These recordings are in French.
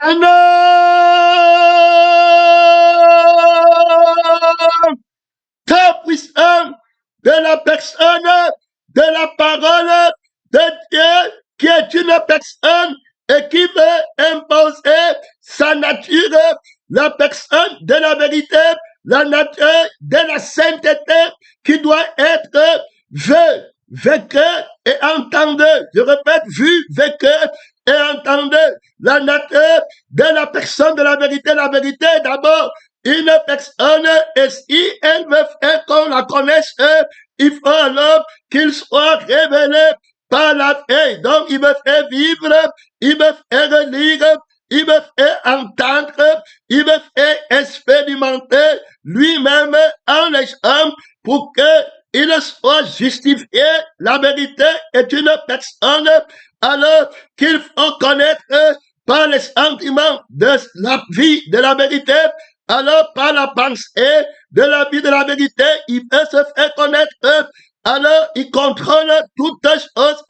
Un homme très puissant de la personne, de la parole de Dieu, qui est une personne et qui veut imposer sa nature, la personne de la vérité, la nature de la sainteté, qui doit être vue, vécue et entendue. Je répète, vue, vécue et entendue. La nature de la personne de la vérité d'abord une personne, et si elle veut faire qu'on la connaisse, il faut alors qu'il soit révélé par la paix. Donc, il me fait vivre, il me fait lire, il me fait entendre, il me fait expérimenter lui-même en les hommes pour qu'il soit justifié. La vérité est une personne, alors qu'il faut connaître par les sentiments de la vie de la vérité. Alors, par la pensée de la vie de la vérité, il peut se faire connaître. Alors, il contrôle toutes choses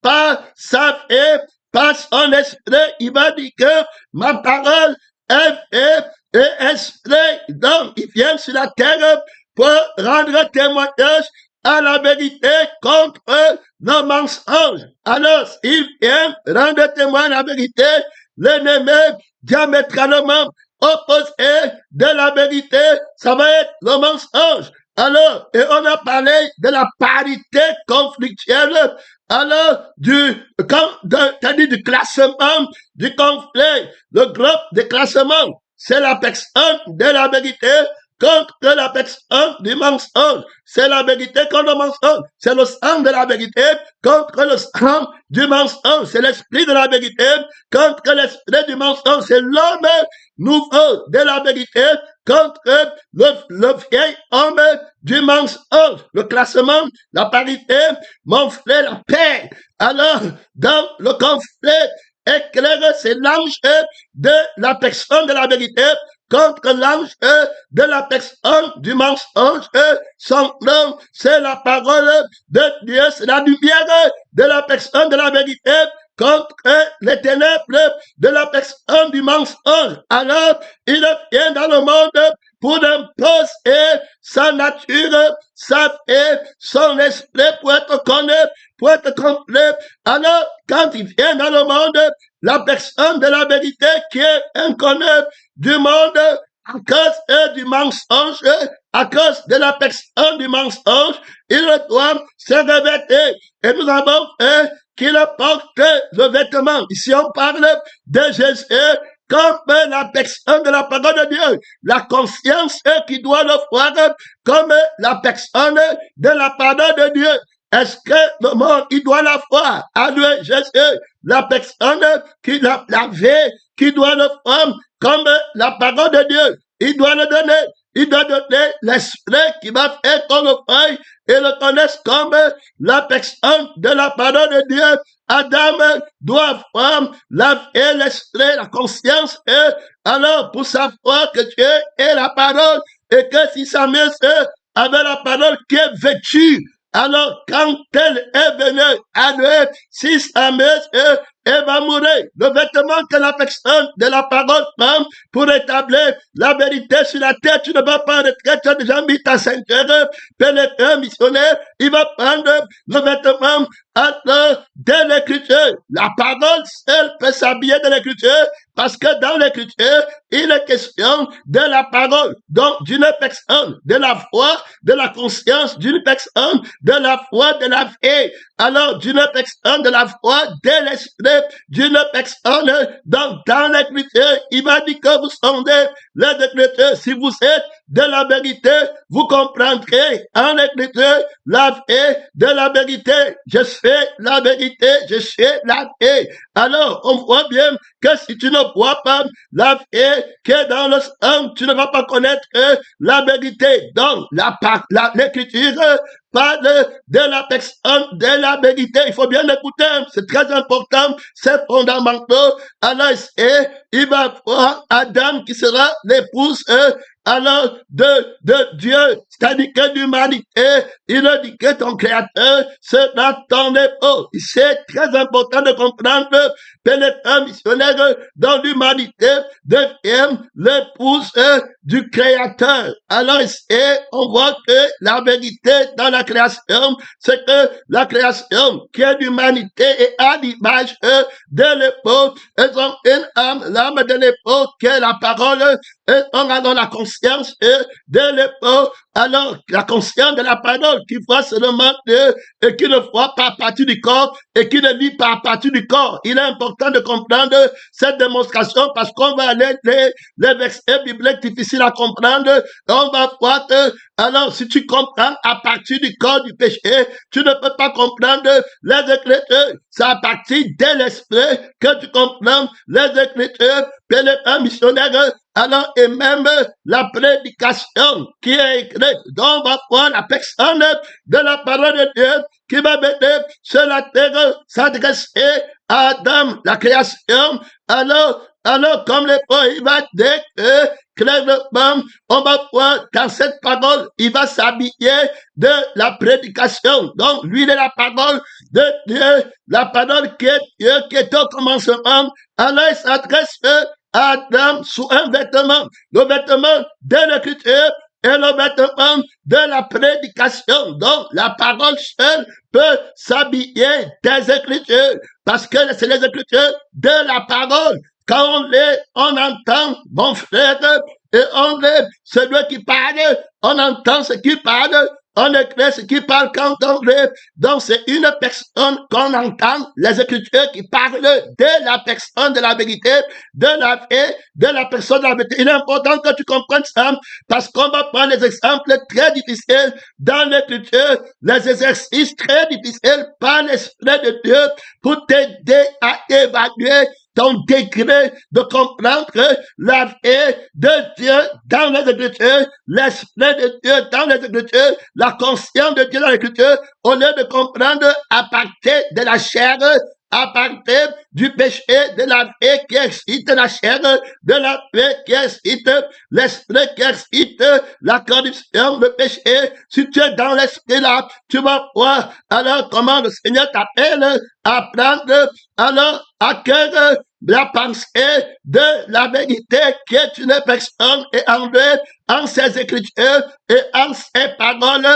par sa fait, par son esprit. Il va dire que ma parole est fait et esprit. Donc, il vient sur la terre pour rendre témoignage à la vérité contre le mensonge. Alors, il vient rendre témoin à la vérité, l'ennemi diamétralement opposé de la vérité, ça va être le mensonge. Alors, et on a parlé de la parité conflictuelle, alors c'est-à-dire du classement, du conflit, le groupe de classement, c'est la personne de la vérité contre la personne du mensonge. C'est la vérité contre le mensonge. C'est le sang de la vérité contre le sang du mensonge. C'est l'esprit de la vérité contre l'esprit du mensonge. C'est l'homme nouveau de la vérité contre le vieil homme du mensonge. Le classement, la parité, mon frère, la paix. Alors, dans le conflit éclairé, c'est l'ange de la personne de la vérité contre l'ange de la personne du mensonge. Son nom, c'est la parole de Dieu, c'est la lumière de la personne de la vérité contre les ténèbres de la personne du mensonge. Alors, il vient dans le monde pour imposer sa nature, sa paix, son esprit pour être connu, pour être complet. Alors, quand il vient dans le monde, la personne de la vérité qui est inconnue du monde, à cause du mensonge, à cause de la personne du mensonge, il doit se revêtir. Et nous avons fait qu'il porte le vêtement. Ici, on parle de Jésus comme la personne de la parole de Dieu. La conscience qui doit le voir comme la personne de la parole de Dieu. Est-ce que le monde, il doit la voir à lui, Jésus, la personne qui l'a vie, qui doit le voir comme la parole de Dieu. Il doit le donner. Il doit donner l'esprit qui va faire qu'on le fasse et le connaisse comme la personne de la parole de Dieu. Adam doit voir la vie, l'esprit, la conscience, et alors pour savoir que Dieu est la parole et que si sa main avec la parole qui est vêtue, alors quand elle est venue à lui, si sa main elle va mourir. Le vêtement que la personne de la parole prend pour établir la vérité sur la terre, tu ne vas pas en retraite, tu as déjà mis ta ceinture, pénétrer missionnaire, il va prendre le vêtement de l'écriture. La parole seule peut s'habiller de l'écriture parce que dans l'écriture, il est question de la parole, donc d'une personne, de la foi, de la conscience, d'une personne, de la foi, de la vie. Alors, d'une personne, de la foi, de l'esprit, d'une personne, donc dans l'écriture, il m'a dit que vous sondez les écritures. Si vous êtes de la vérité, vous comprendrez en l'écriture la vie de la vérité. Je suis la vérité, je suis la vie. Alors, on voit bien que si tu ne vois pas la vie qui est dans le sang, tu ne vas pas connaître la vérité. Donc, l'écriture parle de la personne, de la vérité. Il faut bien l'écouter, c'est très important, c'est fondamental. Alors, il va voir Adam qui sera l'épouse alors de Dieu, c'est-à-dire que l'humanité, il a dit que ton créateur sera ton époux. C'est très important de comprendre que un missionnaire dans l'humanité devient l'épouse du créateur. Alors, on voit que la vérité dans la création, c'est que la création qui est l'humanité est à l'image de l'époux. Elles ont une âme, l'âme de l'époux qui est la parole, et on a dans la conscience de l'époux. Alors, la conscience de la parole qui voit seulement Dieu et qui ne voit pas à partir du corps et qui ne lit pas à partir du corps. Il est important de comprendre cette démonstration parce qu'on va aller les versets bibliques difficiles à comprendre. On va voir que, alors, si tu comprends à partir du corps du péché, tu ne peux pas comprendre les Écritures. C'est à partir de l'esprit que tu comprends les Écritures. Un missionnaire, alors, et même la prédication qui est écrite, dont on va voir la personne de la parole de Dieu qui va venir sur la terre s'adresser à Adam, la création. Alors, comme le poète, il va dire que clairement, on va voir dans cette parole, il va s'habiller de la prédication. Donc, lui de la parole de Dieu, la parole qui est Dieu, qui est au commencement. Alors, il s'adresse à Adam sous un vêtement, le vêtement de l'écriture et le vêtement de la prédication. Donc, la parole seule peut s'habiller des Écritures, parce que c'est les Écritures de la parole. Quand on entend, mon frère, et on est celui qui parle, on entend ce qui parle, on écrit ce qui parle quand on lit. Donc, c'est une personne qu'on entend, les Écritures qui parlent de la personne de la vérité, de la vie, de la personne de la vérité. Il est important que tu comprennes ça, parce qu'on va prendre des exemples très difficiles dans l'Écriture, les exercices très difficiles par l'Esprit de Dieu pour t'aider à évaluer ton degré de comprendre la vie de Dieu dans les Écritures, l'Esprit de Dieu dans les Écritures, la conscience de Dieu dans l'Écriture, au lieu de comprendre à partir de la chair, à partir du péché, de la vie qui excite la chair, de la vie qui excite l'esprit, qui excite la corruption, le péché. Si tu es dans l'esprit là, tu vas voir alors comment le Seigneur t'appelle à prendre alors à cœur la pensée de la vérité qui est une personne et en ses écritures et en ses paroles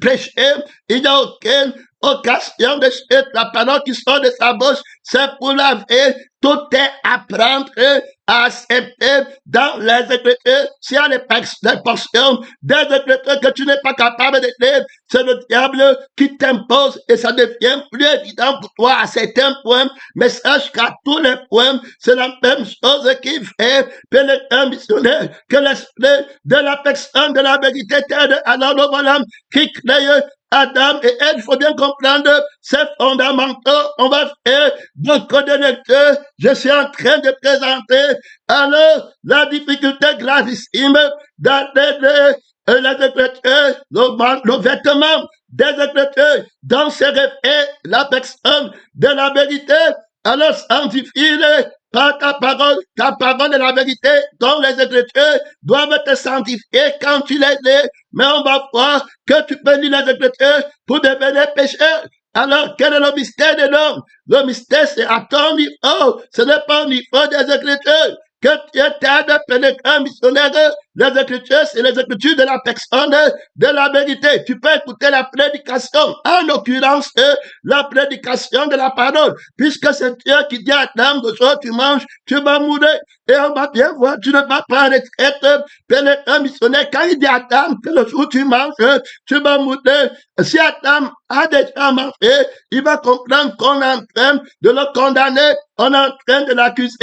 prêchées. Il n'y a aucune occasion de suite. La parole qui sort de sa bouche, c'est pour la vie. Tout est à prendre, à accepter dans les Écritures. S'il y a des portions des Écritures que tu n'es pas capable de lire, c'est le diable qui t'impose et ça devient plus évident pour toi à certains points. Mais sache qu'à tous les points, c'est la même chose qui fait un missionnaire, que l'esprit de la personne de la vérité t'aide. Alors le voilà qui crée Adam et Ève, il faut bien comprendre ces fondamentaux. On va faire beaucoup de lectures. Je suis en train de présenter alors la difficulté gravissime dans les Écritures, le vêtement des Écritures, dans ce reflet, la personne de la vérité. Alors sanctifie-les par ta parole est la vérité, dont les Écritures doivent te sanctifier quand tu les lis. Mais on va voir que tu peux lire les Écritures pour devenir pécheur. Alors, quel est le mystère de l'homme? Le mystère, c'est à ton niveau. Ce n'est pas au niveau des Écritures. Que tu es un missionnaire, les Écritures, c'est les Écritures de la personne de la vérité. Tu peux écouter la prédication, en l'occurrence, la prédication de la parole, puisque c'est Dieu qui dit à Adam, de jour tu manges, tu vas mourir. Et on va bien voir, tu ne vas pas être un missionnaire. Quand il dit à Adam que le jour tu manges, tu vas mourir. Si Adam a déjà mangé, il va comprendre qu'on est en train de le condamner, on est en train de l'accuser,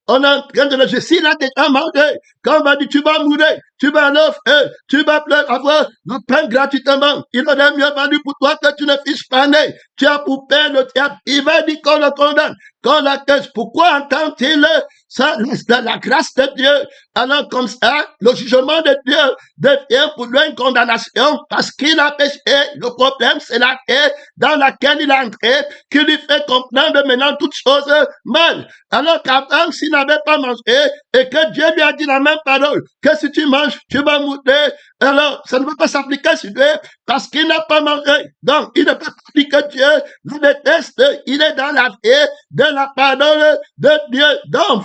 on est en train de le juger. S'il a déjà mangé, quand on va dire tu vas mourir, tu vas l'offrir, tu vas avoir le pain gratuitement. Il aurait mieux valu pour toi que tu ne fisses pas né. Tu as pour père le diable. Il va dire qu'on le condamne, qu'on l'accuse. Pourquoi entend-il ça, la grâce de Dieu? Alors comme ça, le jugement de Dieu devient pour lui une condamnation parce qu'il a péché. Le problème, c'est la terre dans laquelle il a entré qui lui fait comprendre maintenant toutes choses mal. Alors qu'avant, s'il n'avait pas mangé, et que Dieu lui a dit la même parole, que si tu manges, tu vas mourir. Alors, ça ne peut pas s'appliquer sur Dieu parce qu'il n'a pas mangé. Donc, il ne peut pas dire que Dieu le déteste. Il est dans la vie de la parole de Dieu. Donc,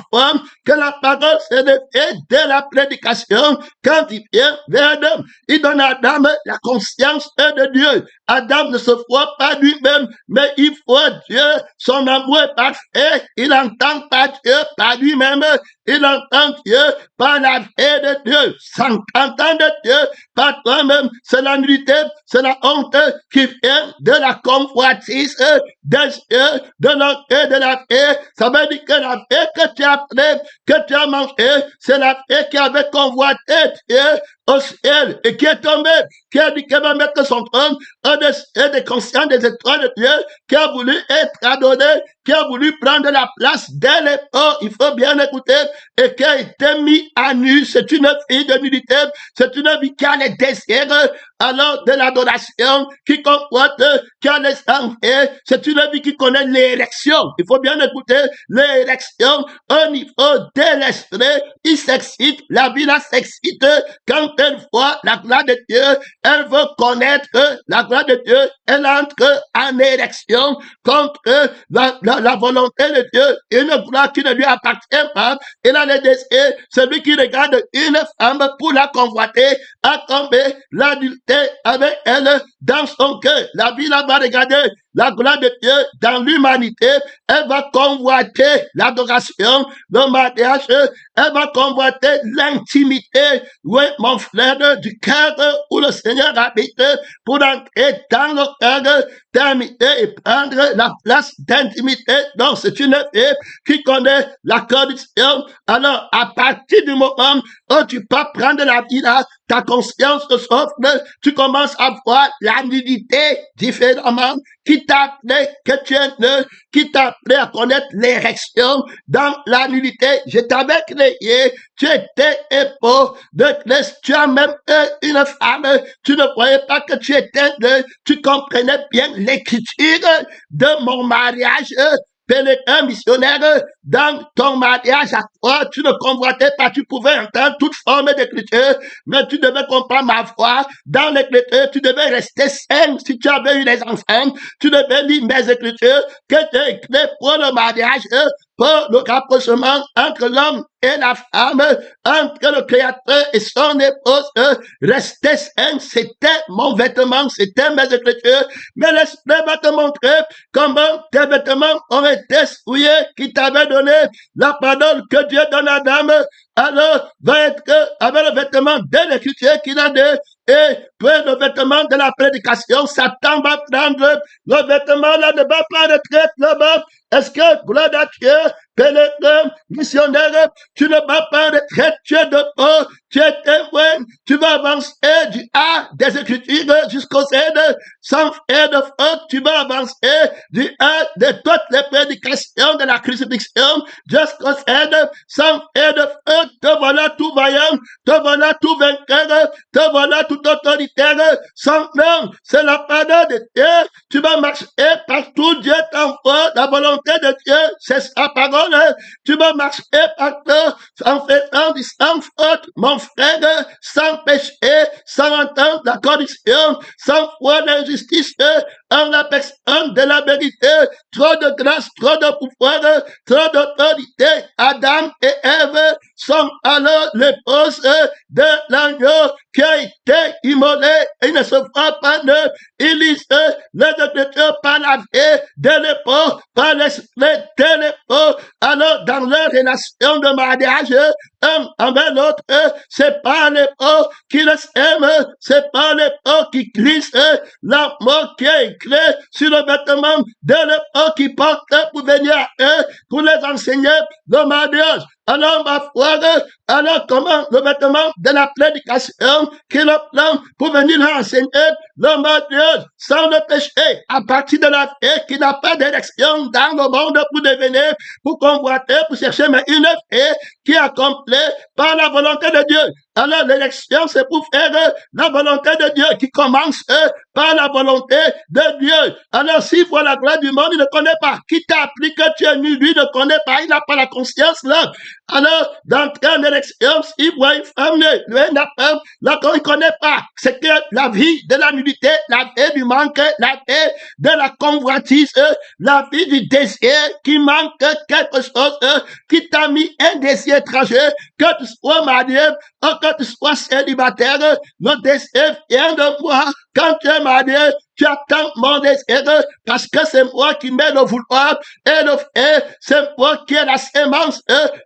que la parole se fait de la prédication quand il vient vers Adam. Il donne à Adam la conscience de Dieu. Adam ne se voit pas lui-même, mais il voit Dieu. Son amour est parfait. Il entend pas Dieu par lui-même. Il entend Dieu par la vie de Dieu. Sans entendre Dieu par toi-même, c'est la nullité, c'est la honte qui vient de la convoitise des yeux, de l'orgueil, de la vie. Ça veut dire que la vie que tu as pris, que tu as mangé, c'est la vie qui avait convoité Dieu au ciel et qui est tombé, qui a dit qu'elle va mettre son trône au-dessus des conscients des étoiles de Dieu, qui a voulu être adoré, qui a voulu prendre la place dès l'époque, il faut bien écouter, et qui a été mis à nu. C'est une vie de nudité, c'est une vie qui a les désirs, alors de l'adoration, qui comporte, qui a les envies, c'est une vie qui connaît l'érection. Il faut bien écouter, l'érection au niveau de l'esprit, il s'excite, la vie là s'excite quand elle voit la gloire de Dieu, elle veut connaître la gloire de Dieu, elle entre en érection contre la volonté de Dieu, une gloire qui ne lui appartient pas. Il a le désir, celui qui regarde une femme pour la convoiter, a tombé l'adultère avec elle dans son cœur. La vie là va regarder la gloire de Dieu dans l'humanité, elle va convoiter l'adoration, le mariage, elle va convoiter l'intimité, oui, mon frère, du cœur où le Seigneur habite, pour entrer dans le cœur d'intimité et prendre la place d'intimité. Donc, c'est une vie qui connaît la corruption. Alors, à partir du moment où tu peux prendre la vie là, ta conscience te s'offre, tu commences à voir la nudité différemment, qui t'a appelé que tu es nul, qui t'a appelé à connaître l'érection dans la nudité. Je t'avais créé, tu étais époux de Christ, tu as même une femme, tu ne voyais pas que tu étais nul, tu comprenais bien l'écriture de mon mariage. Pénétrant missionnaire, dans ton mariage à toi, tu ne convoitais pas, tu pouvais entendre toute forme d'écriture, mais tu devais comprendre ma voix. Dans l'écriture, tu devais rester sain. Si tu avais eu des enfants, tu devais lire mes écritures que j'ai écrites pour le mariage, pour le rapprochement entre l'homme et la femme, entre le Créateur et son épouse. Rester sain, c'était mon vêtement, c'était mes écritures. Mais l'Esprit va te montrer comment tes vêtements ont été souillés, qui t'avait donné la parole que Dieu donne à Adam. Alors, va être avec le vêtement de l'écriture qu'il a donné, et puis le vêtement de la prédication, Satan va prendre le vêtement là, ne va pas retraite là-bas. Est-ce que, gloire à Dieu, pénétrant, missionnaire, tu ne vas pas retraite, tu es de haut, tu es témoin, tu vas avancer du A des Écritures jusqu'au Z, sans faire de faute, tu vas avancer du A de toutes les prédications de la crucifixion jusqu'au Z, sans faire de faute. Te voilà tout vaillant, te voilà tout vainqueur, te voilà tout autoritaire, sans nom, c'est la parole de Dieu. Tu vas marcher partout, Dieu t'envoie, la volonté de Dieu, c'est sa parole. Tu vas marcher partout, en faisant du sans faute, mon frère, sans péché, sans entendre la corruption, sans foi d'injustice, en la personne de la vérité, trop de grâce, trop de pouvoir, trop d'autorité. Adam et Ève sont alors l'épouse de l'agneau qui a été immolé. Ils ne se voient pas neufs. Ils lisent les Écritures par la vie de l'époque, par l'esprit de l'époque. Alors, dans leur relation de mariage, un envers l'autre, c'est pas l'époque qui les aime, c'est pas l'époque qui glisse l'amour qui est écrit sur le vêtement de l'époque qui porte pour venir à eux, pour les enseigner le mariage. Alors, ma foi, Alors, comment le vêtement de la prédication qui le prend pour venir enseigner le mot de Dieu sans le péché, à partir de la fée qui n'a pas d'élection dans le monde pour devenir, pour convoiter, pour chercher, mais une fée qui est accomplie par la volonté de Dieu. Alors, l'élection, c'est pour faire la volonté de Dieu qui commence par la volonté de Dieu. Alors, s'il voit la gloire du monde, il ne connaît pas. Qui t'a appris que tu es nu, lui ne connaît pas, il n'a pas la conscience là. Alors, d'entrer en élection, s'il voit une femme nue, lui n'a pas, là, il ne connaît pas. C'est que la vie de la nudité, la vie du manque, la vie de la convoitise, la vie du désir qui manque quelque chose, qui t'a mis un désir étranger, que tu sois marié, que tu sois célibataire, le désir vient de moi. Quand tu es marié, tu attends mon désir parce que c'est moi qui mets le vouloir et le fait, c'est moi qui ai la sémence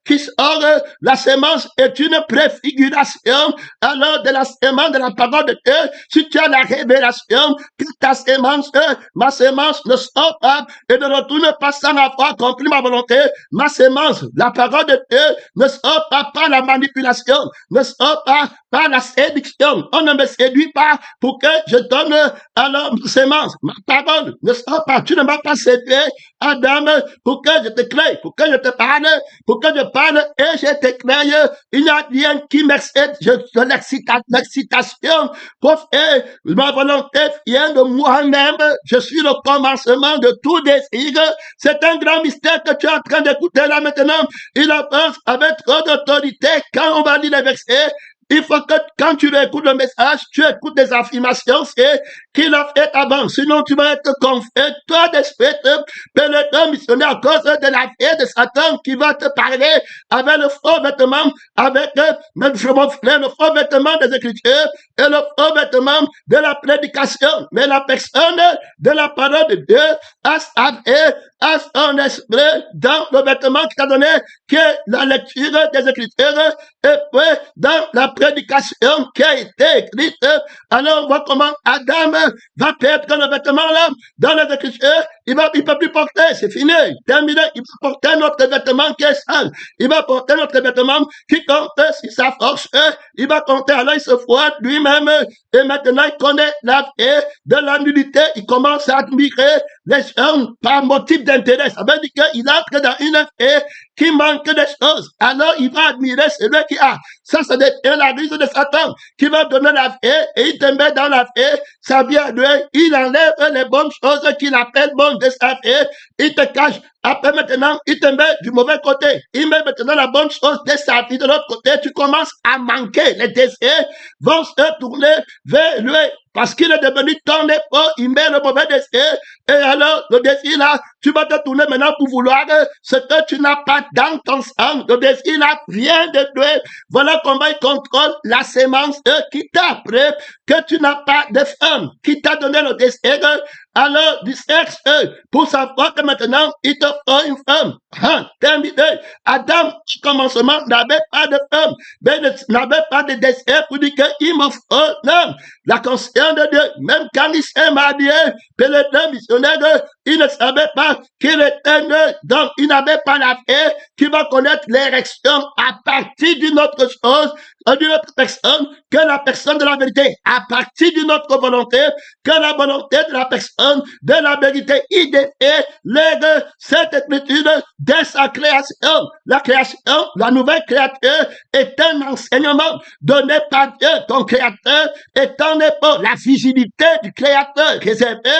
qui sort. La sémence est une préfiguration alors de la sémence de la parole de Dieu. Si tu as la révélation que ta sémence, ma sémence ne sort pas et ne retourne pas sans avoir accompli ma volonté, ma sémence, la parole de Dieu ne sort pas par la manipulation, ne sort pas par la séduction. On ne me séduit pas pour que je donne alors sémence, ma parole ne sort pas. Tu ne m'as pas séduit, Adam, pour que je te crée, pour que je te parle, pour que je parle et je te crée. Il n'y a rien qui m'excite. L'excitation pour faire ma volonté vient de moi-même. Je suis le commencement de tout désir. C'est un grand mystère que tu es en train d'écouter là maintenant. Il avance avec trop d'autorité quand on va lire les versets. Il faut que quand tu écoutes le message, tu écoutes des affirmations qu'il a fait avant. Sinon, tu vas être confus. Toi, d'esprit, pénétrant missionnaire à cause de la vie de Satan qui va te parler avec le faux vêtement, avec le faux vêtement des Écritures et le faux vêtement de la prédication. Mais la personne de la parole de Dieu a son esprit dans le vêtement qu'il t'a donné, qui est la lecture des Écritures, et puis dans la prédication qui a été écrite. Alors on voit comment Adam va perdre le vêtement là dans les Écritures. Il peut plus porter, c'est fini, terminé. Il va porter notre vêtement qui est sale. Il va porter notre vêtement qui compte sur sa force. Il va compter, alors il se fouette lui-même. Et maintenant, il connaît la vie de la nudité. Il commence à admirer les gens par motif d'intérêt. Ça veut dire qu'il entre dans une vie qui manque de choses. Alors, il va admirer celui qui a. Ça, c'est la ruse de Satan qui va donner la vie et il te met dans la vie. Ça vient de lui. Il enlève les bonnes choses qu'il appelle bonnes de sa vie. Il te cache. Après, maintenant, il te met du mauvais côté. Il met maintenant la bonne chose de sa vie de l'autre côté. Tu commences à manquer. Les désirs vont se tourner vers lui. Parce qu'il est devenu ton époux, il met le mauvais désir. Et alors, le désir là, tu vas te tourner maintenant pour vouloir ce que tu n'as pas dans ton sang. Le désir là vient de toi. Voilà comment il contrôle la sémence qui t'a appris que tu n'as pas de femme, qui t'a donné le désir. Alors, du sexe, pour savoir que maintenant, il te faut une femme. Terminé. Adam, au commencement, n'avait pas de femme, mais n'avait pas de désir pour dire qu'il me faut un homme. La conscience de Dieu, même quand il s'est marié, pénétrant missionnaire, il ne savait pas qu'il était né, donc il n'avait pas la paix qui va connaître l'érection à partir d'une autre chose, d'une autre personne, que la personne de la vérité, à partir d'une autre volonté, que la volonté de la personne de la vérité. Il lègue cette écriture dès sa création. La création, la nouvelle créature est un enseignement donné par Dieu, ton créateur, étant né pour la visibilité du créateur réservé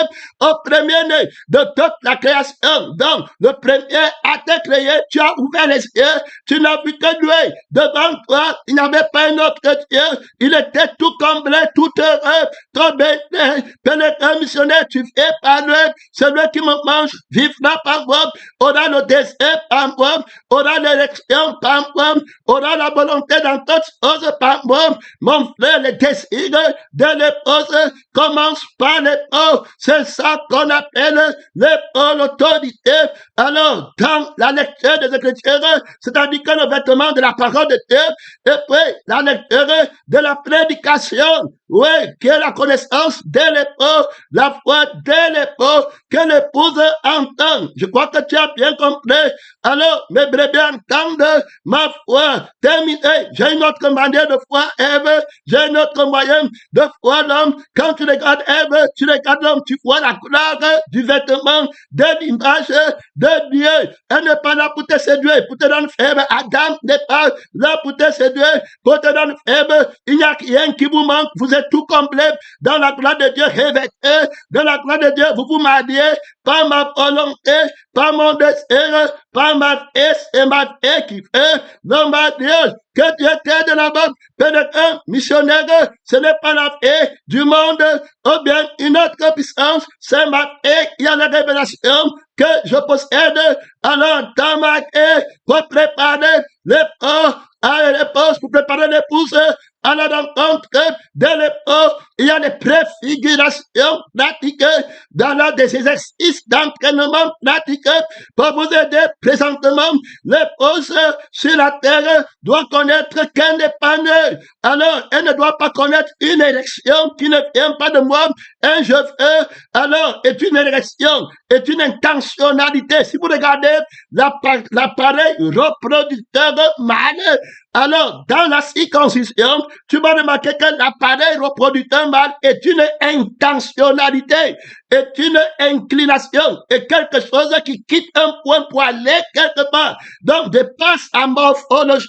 au premier-né de toute la création. Donc, le premier a été créé, tu as ouvert les yeux, tu n'as vu que lui. Devant toi, il n'y avait pas un autre Dieu. Il était tout comblé, tout heureux, trop béni. Pénétrant missionnaire, tu fais par lui. Celui qui me mange vivra par moi, aura le désir par moi, aura l'élection par moi, aura la volonté dans toutes choses par moi. Mon frère, le désir de l'épouse commence par l'épouse. C'est ça qu'on appelle l'épouse, l'autorité. Alors, dans la lecture des Écritures, c'est-à-dire que le vêtement de la parole de Dieu, et puis la lecture de la prédication. oui, qui est la connaissance de l'époux, la foi de l'époux, que l'épouse entende. Je crois que tu as bien compris. Alors, mes brebis entendent ma foi. Terminé. J'ai une autre manière de foi, Ève. J'ai une autre moyen de foi, l'homme. Quand tu regardes Ève, tu regardes l'homme, tu vois la couleur du vêtement, de l'image de Dieu. Elle n'est pas là pour te séduire, pour te donner faible. Adam n'est pas là pour te séduire, pour te donner faible. Il n'y a rien qui vous manque. Vous êtes tout complet dans la gloire de Dieu, revêté dans la gloire de Dieu. Vous vous mariez par ma volonté, par mon désir, par ma fesse et ma fée qui fait dans ma Dieu. Que Dieu t'aide là-bas. Peut-être un missionnaire, ce n'est pas la paix du monde, ou bien une autre puissance, c'est ma paix. Il y a la révélation que je possède. Alors, dans ma paix, pour préparer les ports à l'épouse, pour préparer l'épouse à la rencontre de l'épouse, il y a des préfigurations pratiquées dans des exercices d'entraînement pratiqués pour vous aider présentement. L'épouse sur la terre doit connaître qu'elle n'est pas née. Alors, elle ne doit pas connaître une élection qui ne vient pas de moi. Un je veux, alors, est une élection, est une intentionnalité. Si vous regardez l'appareil reproducteur mâle, alors, dans la circoncision, tu vas remarquer que l'appareil reproducteur mâle est une intentionnalité, est une inclination, est quelque chose qui quitte un point pour aller quelque part. Donc, de par sa morphologie,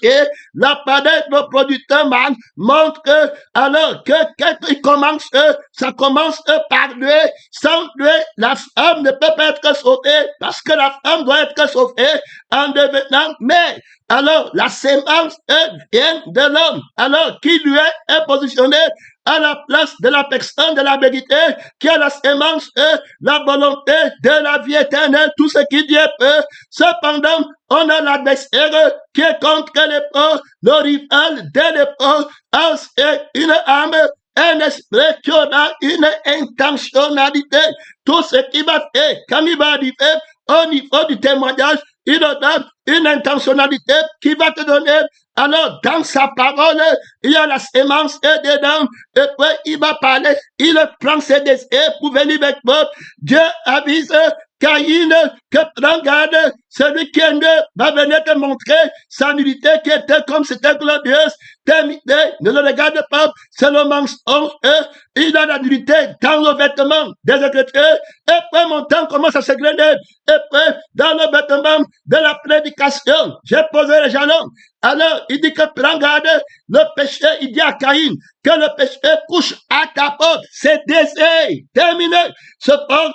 l'appareil reproducteur mâle montre que, alors que quand il commence, ça commence par lui. Sans lui, la femme ne peut pas être sauvée parce que la femme doit être sauvée en devenant mère. Alors, la sémence vient de l'homme. Alors, qui lui est positionné à la place de la personne de la vérité, qui a la sémence, la volonté de la vie éternelle, tout ce qui Dieu peut. Cependant, on a l'adversaire qui est contre l'époque, le rival de l'époque, c'est une âme, un esprit qui aura une intentionnalité. Tout ce qui va faire, quand il va arriver au niveau du témoignage, il aura une intentionnalité qui va te donner. Alors, dans sa parole, il y a la sémence dedans, et puis il va parler, il prend ses désirs pour venir avec moi. Dieu avise Caïn que prends garde, celui qui est né va venir te montrer sa nullité qui était comme c'était glorieuse. Terminé, ne le regarde pas, c'est le mensonge. Il a la nullité dans le vêtement des Écritures. Et puis mon temps commence à se grainer. Et puis, dans le vêtement de la prédication, j'ai posé les jalons. Alors, il dit que prends garde, le péché, il dit à Caïn que le péché couche à ta porte. C'est désirs. Terminé. Se porte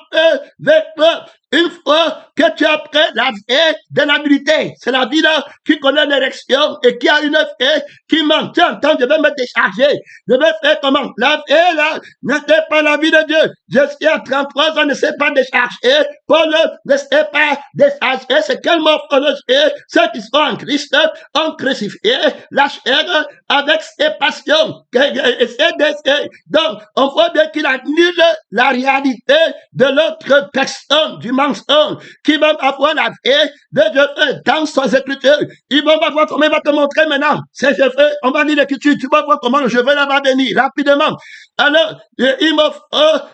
vers toi. Une fois que tu as pris la vie de la nullité, c'est la vie là qui connaît l'érection et qui a une vie qui manque. Tu entends, je vais me décharger. Je vais faire comment? La vie là n'était pas la vie de Dieu. Je suis à 33 ans, ne sais pas décharger. Paul ne sait pas décharger. C'est quelle morphologie? Ceux qui sont en Christ ont crucifié la chair avec ses passions et ses désirs. Donc, on voit bien qu'il annule la réalité de l'autre personne, du mensonge, qui va avoir la vie de Dieu dans son écriture. Il va voir comment il va te montrer maintenant. C'est je veux, on va lire l'écriture, tu vas voir comment le cheveu là va venir rapidement. Alors, il m'offre,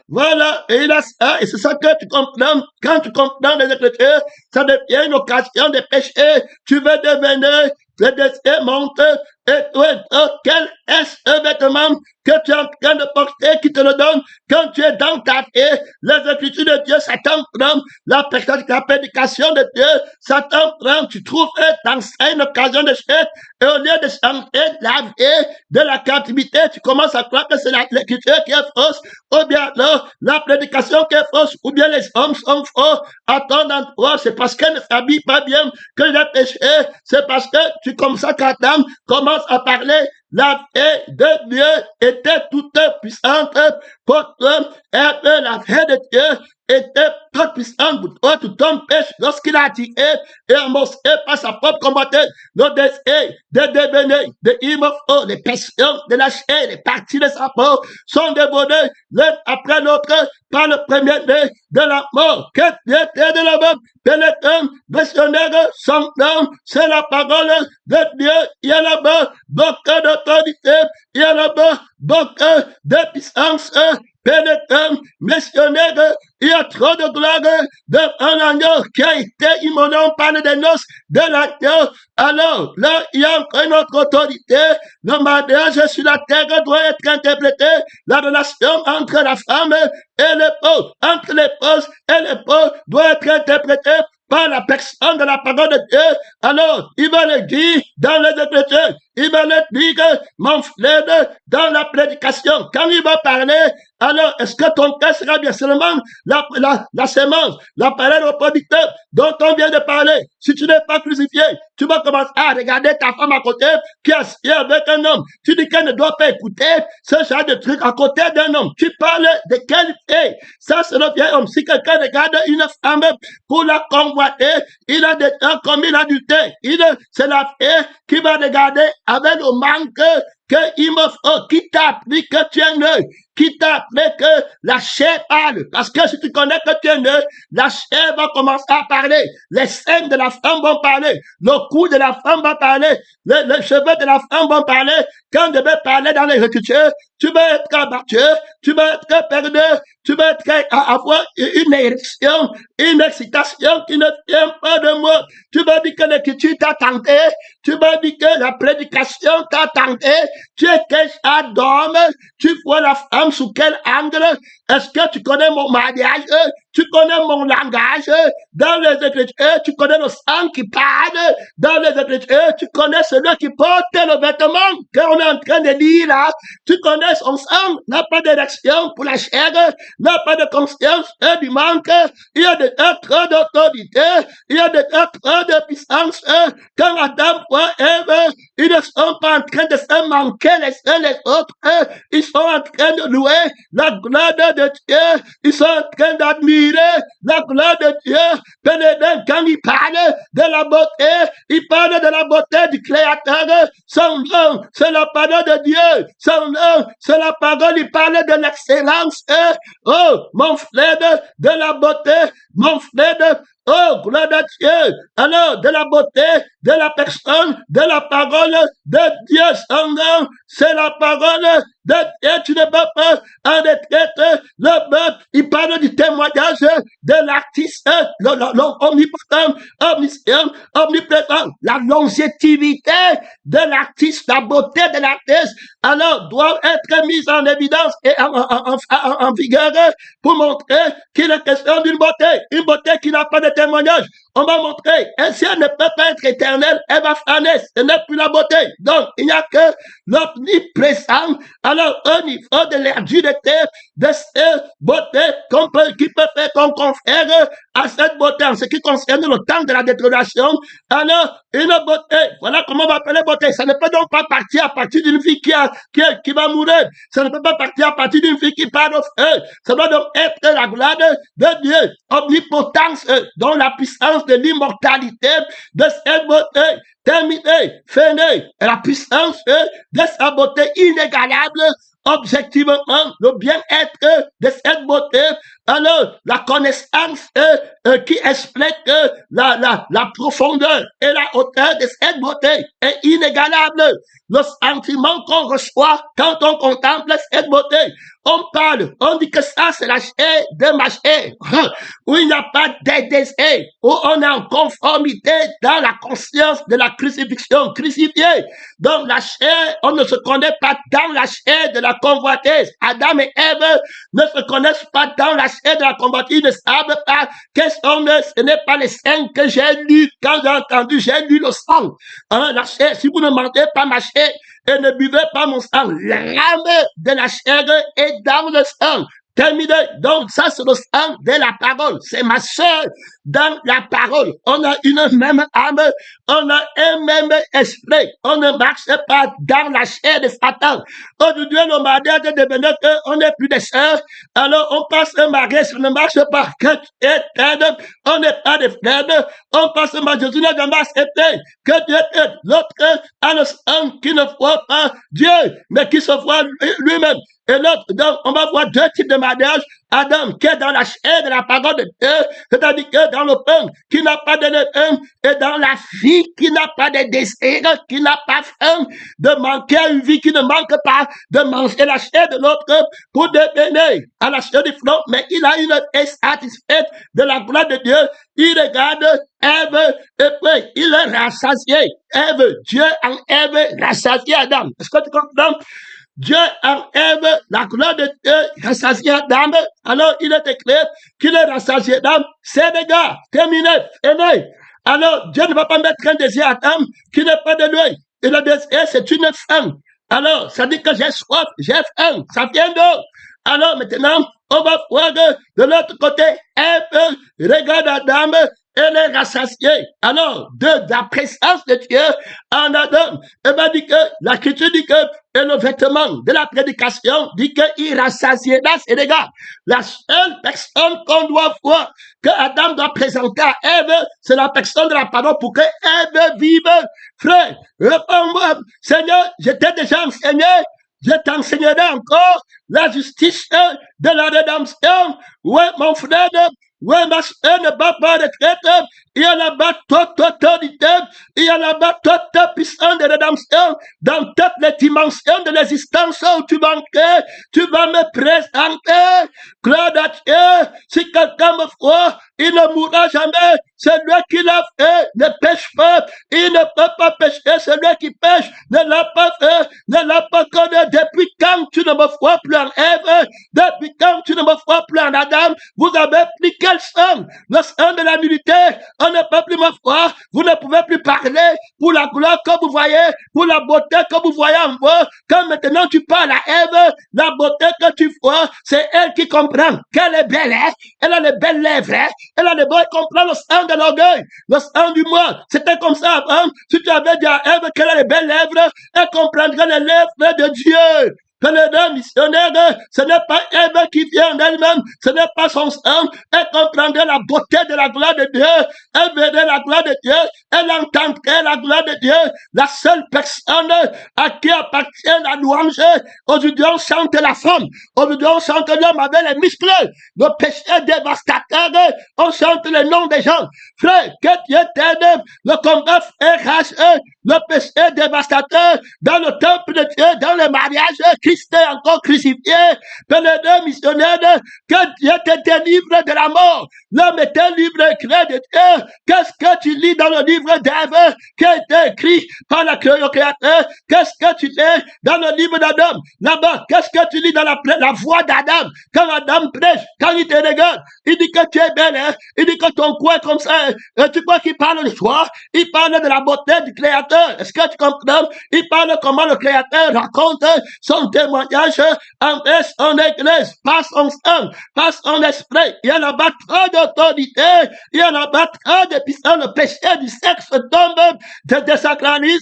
voilà, et il a ça, et c'est ça que tu comprends. Quand tu comprends les écritures, ça devient une occasion de pécher. Tu veux devenir le désir monte, et toi, quel est ce vêtement que tu es en train de porter qui te le donne quand tu es dans ta vie? Les écritures de Dieu, ça t'enprend. La prédication de Dieu, ça t'enprend. Tu trouves dans ça une occasion de chute. Et au lieu de chanter la vie de la captivité, tu commences à croire que c'est l'écriture qui est fausse, ou bien alors, la prédication qui est fausse, ou bien les hommes sont faux. À ton endroit, c'est parce qu'elle ne s'habille pas bien que les péchés. C'est parce que tu commences à Adam commence à parler. La paix de Dieu était toute puissante pour être la paix de Dieu était trop puissante pour toi, tout ton péché, lorsqu'il a attiré et amorcé par sa propre communauté, nos désirs, de devenir, de immoraux, les passions de la chair, les parties de sa peau sont dévorées l'un après l'autre par le premier-né de la mort. Que Dieu t'aide de la mort, pénétrant, missionnaire, son nom, c'est la parole de Dieu. Il y a là-bas beaucoup d'autorité, il y a là-bas beaucoup de puissance, pénétrant, missionnaire, il y a trop de gloire d'un agneau qui a été immolé, on parle des noces de l'agneau. Alors, là, il y a encore une autre autorité. Le mariage sur la terre doit être interprété. La relation entre la femme et l'époux, entre l'épouse et l'époux doit être interprétée par la personne de la parole de Dieu. Alors, il va le dire dans les Écritures, il va le dire, mon frère, dans la prédication. Quand il va parler, alors, est-ce que ton cœur sera bien seulement la sémence, la parole au producteur dont on vient de parler? Si tu n'es pas crucifié, tu vas commencer à regarder ta femme à côté qui est assise avec un homme. Tu dis qu'elle ne doit pas écouter ce genre de truc à côté d'un homme. Tu parles de quelle fille? Ça, c'est le vieil homme. Si quelqu'un regarde une femme pour la convoiter, il a déjà commis l'adultère. C'est la fille qui va regarder avec le manque qu'il me faut, qui t'a appris que tu es né, qui t'a appris que la chair parle. Parce que si tu connais que tu es né, la chair va commencer à parler. Les seins de la femme vont parler. Le cou de la femme va parler. Les cheveux de la femme vont parler. Quand je vais parler dans les Écritures, tu vas être abattu, tu vas être perdu, tu vas avoir une érection, une excitation qui ne vient pas de moi. Tu vas dire que l'Écriture t'a tenté, tu vas dire que la prédication t'a tenté, tu es quel d'homme, tu vois la femme sous quel angle? Est-ce que tu connais mon mariage? Tu connais mon langage? Dans les Écritures, tu connais le sang qui parle. Dans les Écritures, tu connais celui qui porte le vêtement qu'on est en train de lire là. Tu connais son sang, n'a pas d'érection pour la chair, n'a pas de conscience du manque. Il y a trop d'autorité, il y a trop de puissance. Quand Adam et Ève, ils ne sont pas en train de se manquer les uns les autres. Ils sont en train de louer la gloire de Dieu. Ils sont en train d'admirer la gloire de Dieu. Quand il parle de la beauté, il parle de la beauté du Créateur. Son nom, c'est la parole de Dieu. Son nom, c'est la parole. Il parle de l'excellence. Oh, mon frère, de la beauté. Mon frère, oh, gloire de Dieu. Alors, de la beauté, de la personne, de la parole de Dieu. Son nom, c'est la parole de Dieu. Tu ne peux pas en retraite. Le peuple, il parle du témoignage de l'artiste, l'omnipotent, omniscient, omniprésent. La longévité de l'artiste, la beauté de l'artiste, alors, doit être mise en évidence et en vigueur pour montrer qu'il est question d'une beauté qui n'a pas de témoignage. On va montrer, ainsi elle ne peut pas être éternelle, elle va faner, ce n'est plus la beauté. Donc, il n'y a que l'omniprésent, alors au niveau de l'air du terre, de cette beauté qui peut faire qu'on confère à cette beauté en ce qui concerne le temps de la détruction. Alors, une beauté, voilà comment on va appeler beauté. Ça ne peut donc pas partir à partir d'une fille qui va mourir. Ça ne peut pas partir à partir d'une fille qui parle au feu. Ça doit donc être la gloire de Dieu, omnipotence, dont la puissance de l'immortalité de cette beauté terminée, finie, et la puissance de sa beauté inégalable, objectivement, le bien-être de cette beauté, alors la connaissance qui explique la profondeur et la hauteur de cette beauté est inégalable. Le sentiment qu'on reçoit quand on contemple cette beauté, on parle, on dit que ça c'est la chair de ma chair, où il n'y a pas de désir, où on est en conformité dans la conscience de la crucifixion, crucifié. Donc la chair, on ne se connaît pas dans la chair de la convoitise. Adam et Ève ne se connaissent pas dans la chair de la convoitise, ils ne savent pas qu'est-ce qu'on est. Ce n'est pas les scènes que j'ai lues quand j'ai entendu, j'ai lu le sang. Alors, la chair, si vous ne mangez pas ma chair et ne buvez pas mon sang, l'âme de la chair est dans le sang. Terminé. Donc, ça, c'est le sang de la parole. C'est ma soeur dans la parole. On a une même âme, On a un même esprit. On ne marche pas dans la chair de Satan. Aujourd'hui, nos mariages deviennent qu'on n'est plus des sœurs. Alors, on passe un mariage, on ne marche pas. Que tu es t'aide, on n'est pas des frères. On passe un mariage, Jésus n'a jamais accepté. Que Dieu t'aide. L'autre, un qui ne voit pas Dieu, mais qui se voit lui-même. Et l'autre, donc, on va voir deux types de mariage. Adam, qui est dans la chair de la parole de Dieu, c'est-à-dire que dans le pain, qui n'a pas de pain, et dans la vie, qui n'a pas de désir, qui n'a pas faim, de manquer à une vie qui ne manque pas, de manger la chair de l'autre, pour devenir à la chair du front, mais il a une paix satisfaite de la gloire de Dieu. Il regarde Ève, et puis il est rassasié. Ève, Dieu en Ève rassasié Adam. Est-ce que tu comprends? Dieu en Ève, la gloire de Dieu, rassasié Adam. Alors, il est clair qu'il est rassasié Adam. C'est des gars, terminé, fini. Alors, Dieu ne va pas mettre un désir à Adam qui n'est pas de lui. Et le désir, c'est une faim. Alors, ça dit que j'ai soif, j'ai faim. Ça vient d'où? Alors, maintenant, on va voir de l'autre côté, Ève regarde Adam. Elle est rassasiée. Alors, de la présence de Dieu en Adam, elle m'a dit que l'Écriture dit que et le vêtement de la prédication dit qu'il rassasiera ses regards. La seule personne qu'on doit voir que Adam doit présenter à Ève, c'est la personne de la parole pour que Ève vive. Frère, réponds-moi, Seigneur, je t'ai déjà enseigné. Je t'enseignerai encore la justice de la rédemption. Ouais, mon frère, ouais, ma soeur ne bat pas de traite. Il y a là-bas toute autorité. Il y a là-bas toute puissance de rédemption dans toutes les dimensions de l'existence où tu vas entrer. Tu vas me présenter. Gloire à Dieu. Si quelqu'un me croit, il ne mourra jamais. Celui qui l'a fait ne pêche pas. Il ne peut pas pécher. Celui qui pêche ne l'a pas fait, ne l'a pas connu. Depuis quand tu ne me vois plus en Ève? Depuis quand tu ne me vois plus en Adam? Vous avez pris quel sang? Le sang de la nudité. On ne peut plus me voir. Vous ne pouvez plus parler pour la gloire que vous voyez, pour la beauté que vous voyez en moi. Quand maintenant tu parles à Ève, la beauté que tu vois, c'est elle qui comprend qu'elle est belle. Hein? Elle a les belles lèvres. Hein? Elle a les beaux, elle comprend le sang de l'orgueil, le sang du moi. C'était comme ça avant. Si tu avais dit à Ève qu'elle a les belles lèvres, elle comprendrait les lèvres de Dieu. Pénédé missionnaire, ce n'est pas Ève qui vient d'elle-même, ce n'est pas son sang. Elle comprendrait la beauté de la gloire de Dieu, elle verrait la gloire de Dieu, elle entendrait la gloire de Dieu. La seule personne à qui appartient la louange, aujourd'hui on chante la femme, aujourd'hui on chante l'homme avec les muscles, le péché dévastateur, on chante le nom des gens. Frère, que Dieu t'aide, le combat est rageux, le péché dévastateur, dans le temple de Dieu, dans le mariage, Christ est encore crucifié. Pénédé missionnaire, que Dieu te délivre de la mort. L'homme était libre créé de Dieu. Qu'est-ce que tu lis dans le livre d'Ève qui a été écrit par le Créateur? Qu'est-ce que tu lis dans le livre d'Adam? Là-bas, qu'est-ce que tu lis dans la voix d'Adam? Quand Adam prêche, quand il te regarde, il dit que tu es belle, hein? Il dit que ton cou est comme ça. Et tu crois qu'il parle de toi? Il parle de la beauté du Créateur. Est-ce que tu comprends? Il parle comment le Créateur raconte son témoignage envers son Église, par son sang, par son esprit. Il y a là-bas trop d'autorité, il y a là-bas trop de puissance. Le péché du sexe tombe, se désacralise,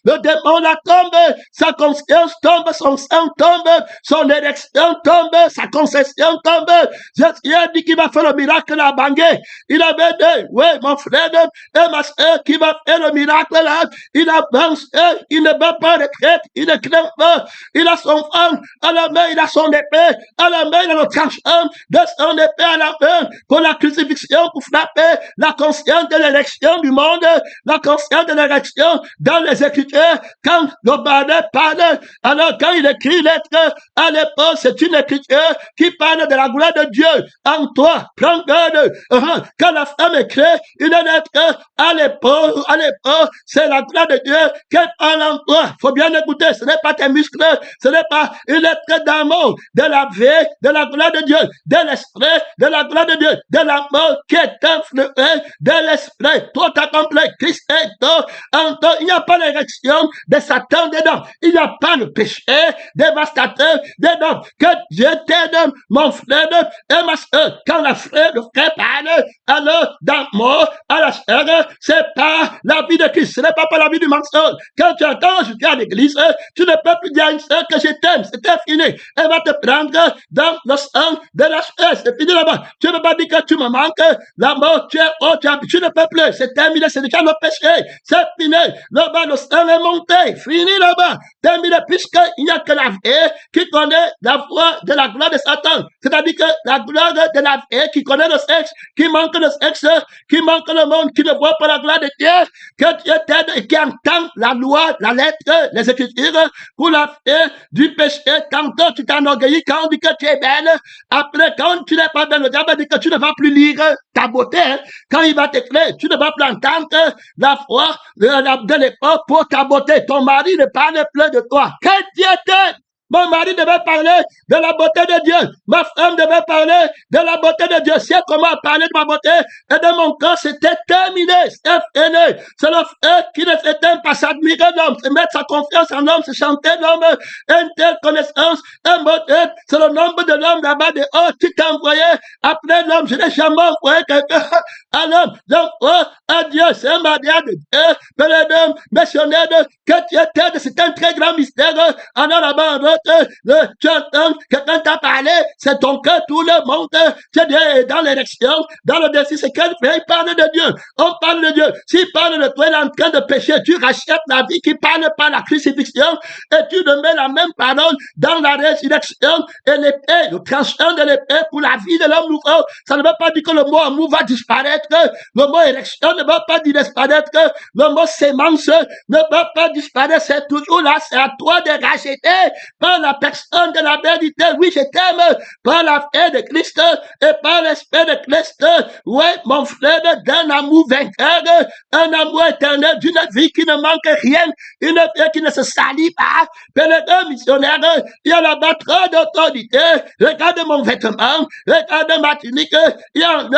le démon la tombe, sa conscience tombe, son sang tombe, son érection tombe, sa concession tombe. Jésus a dit qu'il va faire le miracle à Bangé. Il avait dit, oui, mon frère et ma soeur, qui va faire le miracle là, il avance, il ne va pas retraite, il ne craint pas, il a son femme, à la main il a son épée, à la main il a le tranchant de son épée à la main, pour la crucifixion, pour frapper la conscience de l'élection du monde, la conscience de l'élection dans les Écritures. Quand le Barnet parle, alors quand il écrit lettre à l'époque, c'est une écriture qui parle de la gloire de Dieu en toi. Prends garde. Quand la femme écrit une lettre à l'époque, c'est la gloire de Dieu qu'elle parle en toi. Faut bien écouter, ce n'est pas tes muscles, ce n'est pas une lettre d'amour, de la vie, de la gloire de Dieu, de l'esprit, de la gloire de Dieu, de l'amour qui est un fruit de l'esprit. Toi, t'as compris peuple, Christ est en toi. Il n'y a pas l'érection de Satan dedans. Il n'y a pas le péché dévastateur dedans. Que Dieu t'aide, mon frère et ma soeur. Quand le frère parle, alors dans mort à la chair, c'est pas la vie de Christ, ce n'est pas par la vie du mensonge. Quand tu entends, je dis à l'église, tu ne peux plus dire à une soeur que je t'aime, c'était fini. Elle va te prendre dans le sang de la chair, c'est fini là-bas. Tu ne peux pas dire que tu me manques, la mort, tu ne peux plus, c'est terminé, c'est déjà le péché, c'est fini. Là-bas, le sang est monté, fini là-bas, terminé, puisqu'il n'y a que la vraie qui connaît la voie de la gloire de Satan. C'est-à-dire que la gloire de la vraie qui connaît le sexe, qui manque le sexe, qui manque le monde, qui ne voit pas la gloire de Dieu, que Dieu t'aide et qui entend la loi, la lettre, les écritures, pour la faire du péché. Tantôt tu t'enorgueillis quand on dit que tu es belle. Après, quand tu n'es pas belle, le diable dit que tu ne vas plus lire ta beauté. Quand il va t'éclairer, tu ne vas plus entendre la foi de l'époque pour ta beauté. Ton mari ne parle plus de toi. Que Dieu t'aide. Mon mari devait parler de la beauté de Dieu. Ma femme devait parler de la beauté de Dieu. Si elle commence à parler de ma beauté et de mon corps, c'était terminé. C'est fini. C'est le frère qui ne s'éteint pas s'admirer l'homme, se mettre sa confiance en l'homme, se chanter l'homme, une telle connaissance, un beauté. C'est le nombre de l'homme là-bas de oh, tu t'es envoyé après l'homme. Je n'ai jamais envoyé quelqu'un à l'homme. Donc, oh, à Dieu, c'est un mariage de Dieu. Pélédum, missionnaire, que Dieu t'aide. C'est un très grand mystère. Alors là-bas, tu entends, quelqu'un t'a parlé, c'est ton cœur, tout le monde, c'est Dieu est dans l'élection, dans le défi, c'est quel frère, il parle de Dieu, on parle de Dieu, s'il parle de toi, il est en train de pécher, tu rachètes la vie qui parle par la crucifixion, et tu mets la même parole dans la résurrection, et l'épée, le tranchant de l'épée pour la vie de l'homme nouveau, ça ne veut pas dire que le mot amour va disparaître, le mot élection ne va pas disparaître, le mot sémence ne va pas disparaître, c'est toujours là, c'est à toi de racheter, par la personne de la vérité, oui, je t'aime, par la paix de Christ et par l'esprit de Christ, oui, mon frère, d'un amour vainqueur, un amour éternel, d'une vie qui ne manque rien, une vie qui ne se salit pas, pèlerin missionnaire, il y a là-bas trop d'autorité, regarde mon vêtement, regarde ma tunique, il y a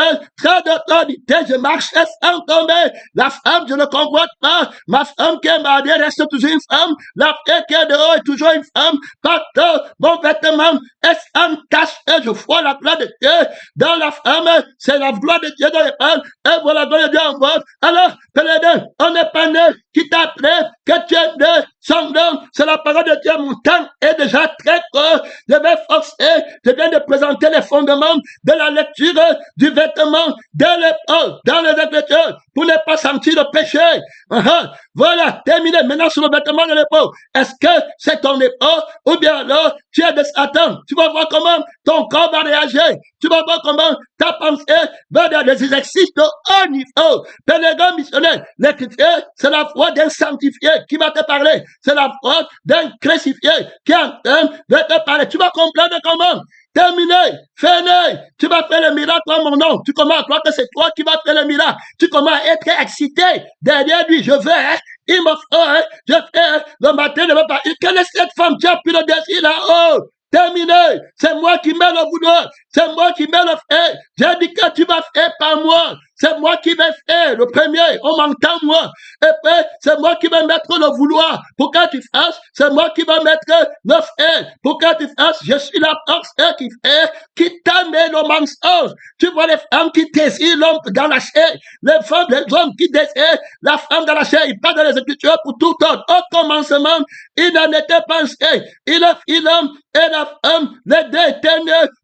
trop d'autorité, je marche sans tomber, la femme, je ne convoite pas, ma femme qui est mariée reste toujours une femme, la fille qui est dehors est toujours une femme, partout, mon vêtement est en tache et je vois la gloire de Dieu dans la femme, c'est la gloire de Dieu dans les femmes, et voilà la gloire de Dieu en moi. Alors, pèlerin, on n'est pas né qui t'apprend que tu es né, son nom, c'est la parole de Dieu, mon temps est déjà très court, je vais forcer, je viens de présenter les fondements de la lecture du vêtement de l'épaule, dans les Écritures, pour ne pas sentir le péché. Voilà, terminé, maintenant sur le vêtement de l'épaule, est-ce que c'est ton épaule, ou bien alors, tu es de Satan, tu vas voir comment ton corps va réagir, tu vas voir comment ta pensée va dans des exercices de haut niveau. Pèlerin missionnaire, l'écriture, c'est la foi d'un sanctifié qui va te parler, c'est la foi d'un crucifié qui est en train de te parler. Tu vas comprendre comment. Terminé, fini, tu vas faire le miracle en mon nom. Tu commences à croire que c'est toi qui vas faire le miracle. Tu commences à être excité derrière lui. Je vais, il me fait, je fais, le matin, ne va pas. Quelle est cette femme qui a pris le désir là-haut? Terminé, c'est moi qui mets le boulot, c'est moi qui mets le fait. J'ai dit que tu vas faire par moi. C'est moi qui vais faire le premier, on m'entend moi. Et puis, c'est moi qui vais mettre le vouloir pour que tu fasses. C'est moi qui vais mettre le faire pour que tu fasses. Je suis la force qui fait, qui t'amène le mensonge. Tu vois les femmes qui désirent l'homme dans la chair, les femmes, les hommes qui désirent la femme dans la chair. Il parle dans les Écritures pour tout autre. Au commencement, il n'en était pas ainsi. Il a fait l'homme et la femme, les deux étaient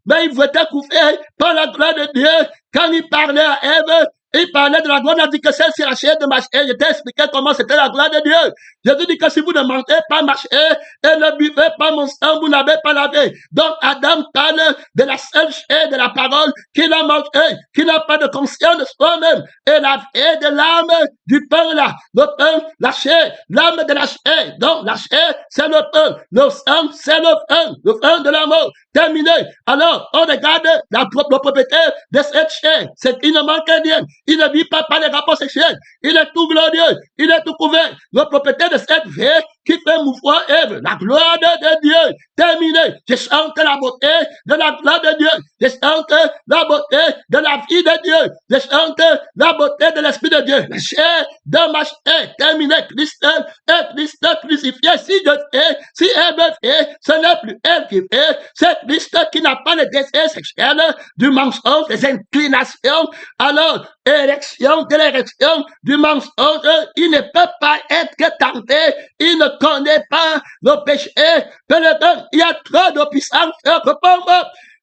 mais il voulait couvrir par la gloire de Dieu. Quand il parlait à Ève, il parlait de la gloire, il a dit que c'est la chair de ma chair. Je t'ai expliqué comment c'était la gloire de Dieu. Jésus dit que si vous ne mangez pas ma chair et ne buvez pas mon sang, vous n'avez pas la vie. Donc Adam parle de la seule chair de la parole qu'il a mangé, qui n'a pas de conscience de soi-même. Et la vie de l'âme du pain là, le pain, la chair, l'âme de la chair. Donc la chair, c'est le pain. Le sang, c'est le pain de la mort. Terminé. Alors, on regarde le propriétaire de cette chair. C'est qu'il ne manque rien. Il ne vit pas par les rapports sexuels. Il est tout glorieux. Il est tout couvert. Le propriétaire de cette vie qui fait mouvoir Ève. La gloire de Dieu. Terminé. Je chante la beauté de la gloire de Dieu. Je chante la beauté de la vie de Dieu. Je chante la beauté de l'Esprit de Dieu. La chair de ma chair, terminé, Christ est Christ crucifié. Si je fais, si elle me fait, ce n'est plus elle qui fait. C'est Christ qui n'a pas le désir sexuel, du mensonge, des inclinations. Alors, érection de l'érection, du mensonge, il ne peut pas être tenté. Il ne connaît pas le péché. Il y a trop de puissance.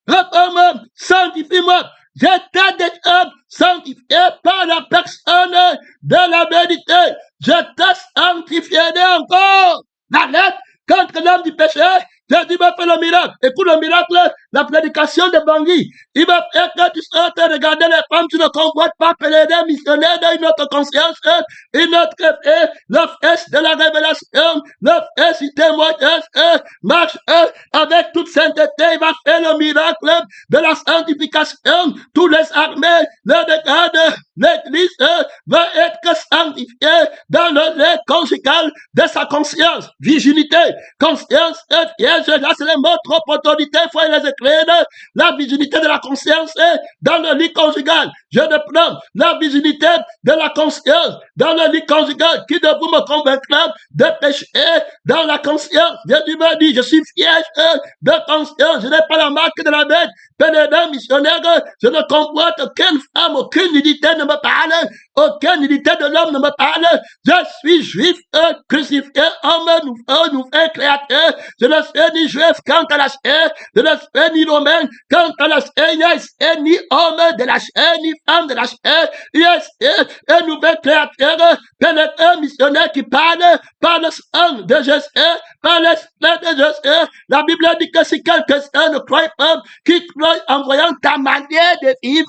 Réponds-moi, sanctifie-moi. J'étais déjà sanctifié par la personne de la vérité. Je te sanctifierai encore. La lettre contre l'homme du péché. Jésus va faire le miracle. Écoute le miracle, la prédication de Bangui. Il va faire que tu seras en train de regarder les femmes, tu ne convoites pas pèlerins missionnaires d'une autre conscience, une autre fait, le fils de la révélation, le fils du témoignage, marche avec toute sainteté. Il va faire le miracle de la sanctification. Tous les armées le regardent. L'église va être sanctifiée dans le lait conjugal de sa conscience. Virginité, conscience vierge, là c'est les mots trop autorité, il faut les écrire. La virginité de la conscience dans le lit conjugal. Je reprends la virginité de la conscience dans le lit conjugal. Qui de vous me convaincra de pécher dans la conscience? Jésus m'a dit, je suis vierge de conscience, je n'ai pas la marque de la bête. Pèlerin missionnaire, je ne convoite aucune femme, aucune nudité ne me parle, aucune nudité de l'homme ne me parle. Je suis juif, crucifié, homme, nouveau créateur. Je ne suis ni juif quant à la chair, je ne suis ni romain quant à la chair. Il y a ni homme de la chair, ni femme de la chair. Il y a un nouvel créateur, pèlerin missionnaire qui parle par le sang de Jésus, par l'esprit de Jésus. La Bible dit que si quelqu'un ne croit pas, qui croit en voyant ta manière de vivre,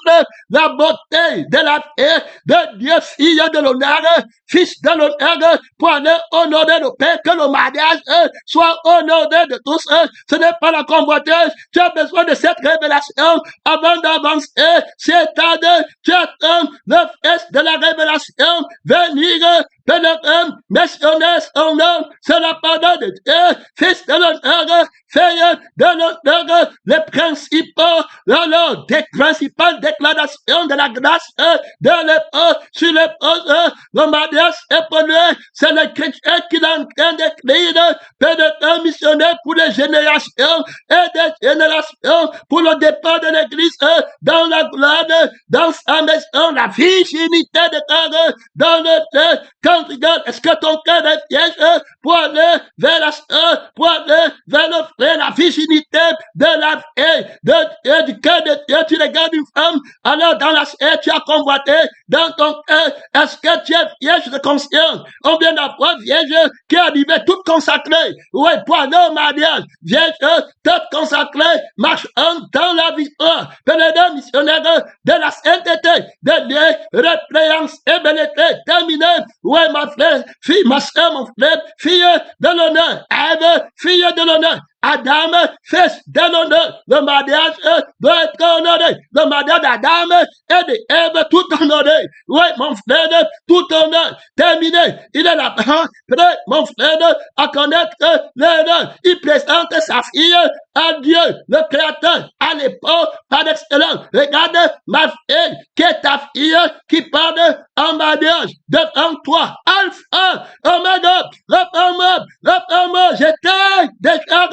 la beauté de la paix de Dieu, fille de l'honneur, fils de l'honneur, pour aller honorer le Père, que le mariage soit honoré de tous. Ce n'est pas la convoitise. Tu as besoin de cette révélation avant d'avancer. C'est tu attends le fils de la révélation venir. Pèlerin, missionnaire, son nom, c'est la parole de Dieu, fils de l'honneur, fille de l'honneur, les principaux, alors, des principales déclarations de la grâce de l'époque sur l'épouse, le mariage est pollué, c'est le chrétien qui est en train d'écrire, pèlerin missionnaire pour les générations et des générations pour le départ de l'église dans la gloire, dans sa maison, la virginité de cœur, dans le temps. Quand tu regardes, est-ce que ton cœur est vierge pour aller vers la sœur, pour aller vers le frère, la virginité de la vie, du cœur de Dieu, tu regardes une femme, alors dans la sœur, tu as convoité dans ton cœur, est-ce que tu es vierge de conscience? On vient d'avoir vierge qui est arrivée toute consacrée, ouais, pour aller au mariage, vierge toute consacrée, marche dans la victoire, pèlerin missionnaire de la sainteté, de Dieu, répréhense et belleté, terminé. Ouais, ma frère, fille, ma soeur, mon frère, fille de l'honneur. Ève, fille de l'honneur. Adam, fils de l'honneur. Le mariage doit être honoré. Le mariage d'Adam et d'Ève, tout honoré. Ouais, mon frère, tout honneur. Terminé. Il est là, prêt, mon frère, à connaître l'honneur. Il présente sa fille à Dieu, le Créateur, à l'époque, par excellence. Regarde ma fille, qui est ta fille, qui parle en mariage devant toi. Alpha, Omega, réponds-moi, je t'ai déjà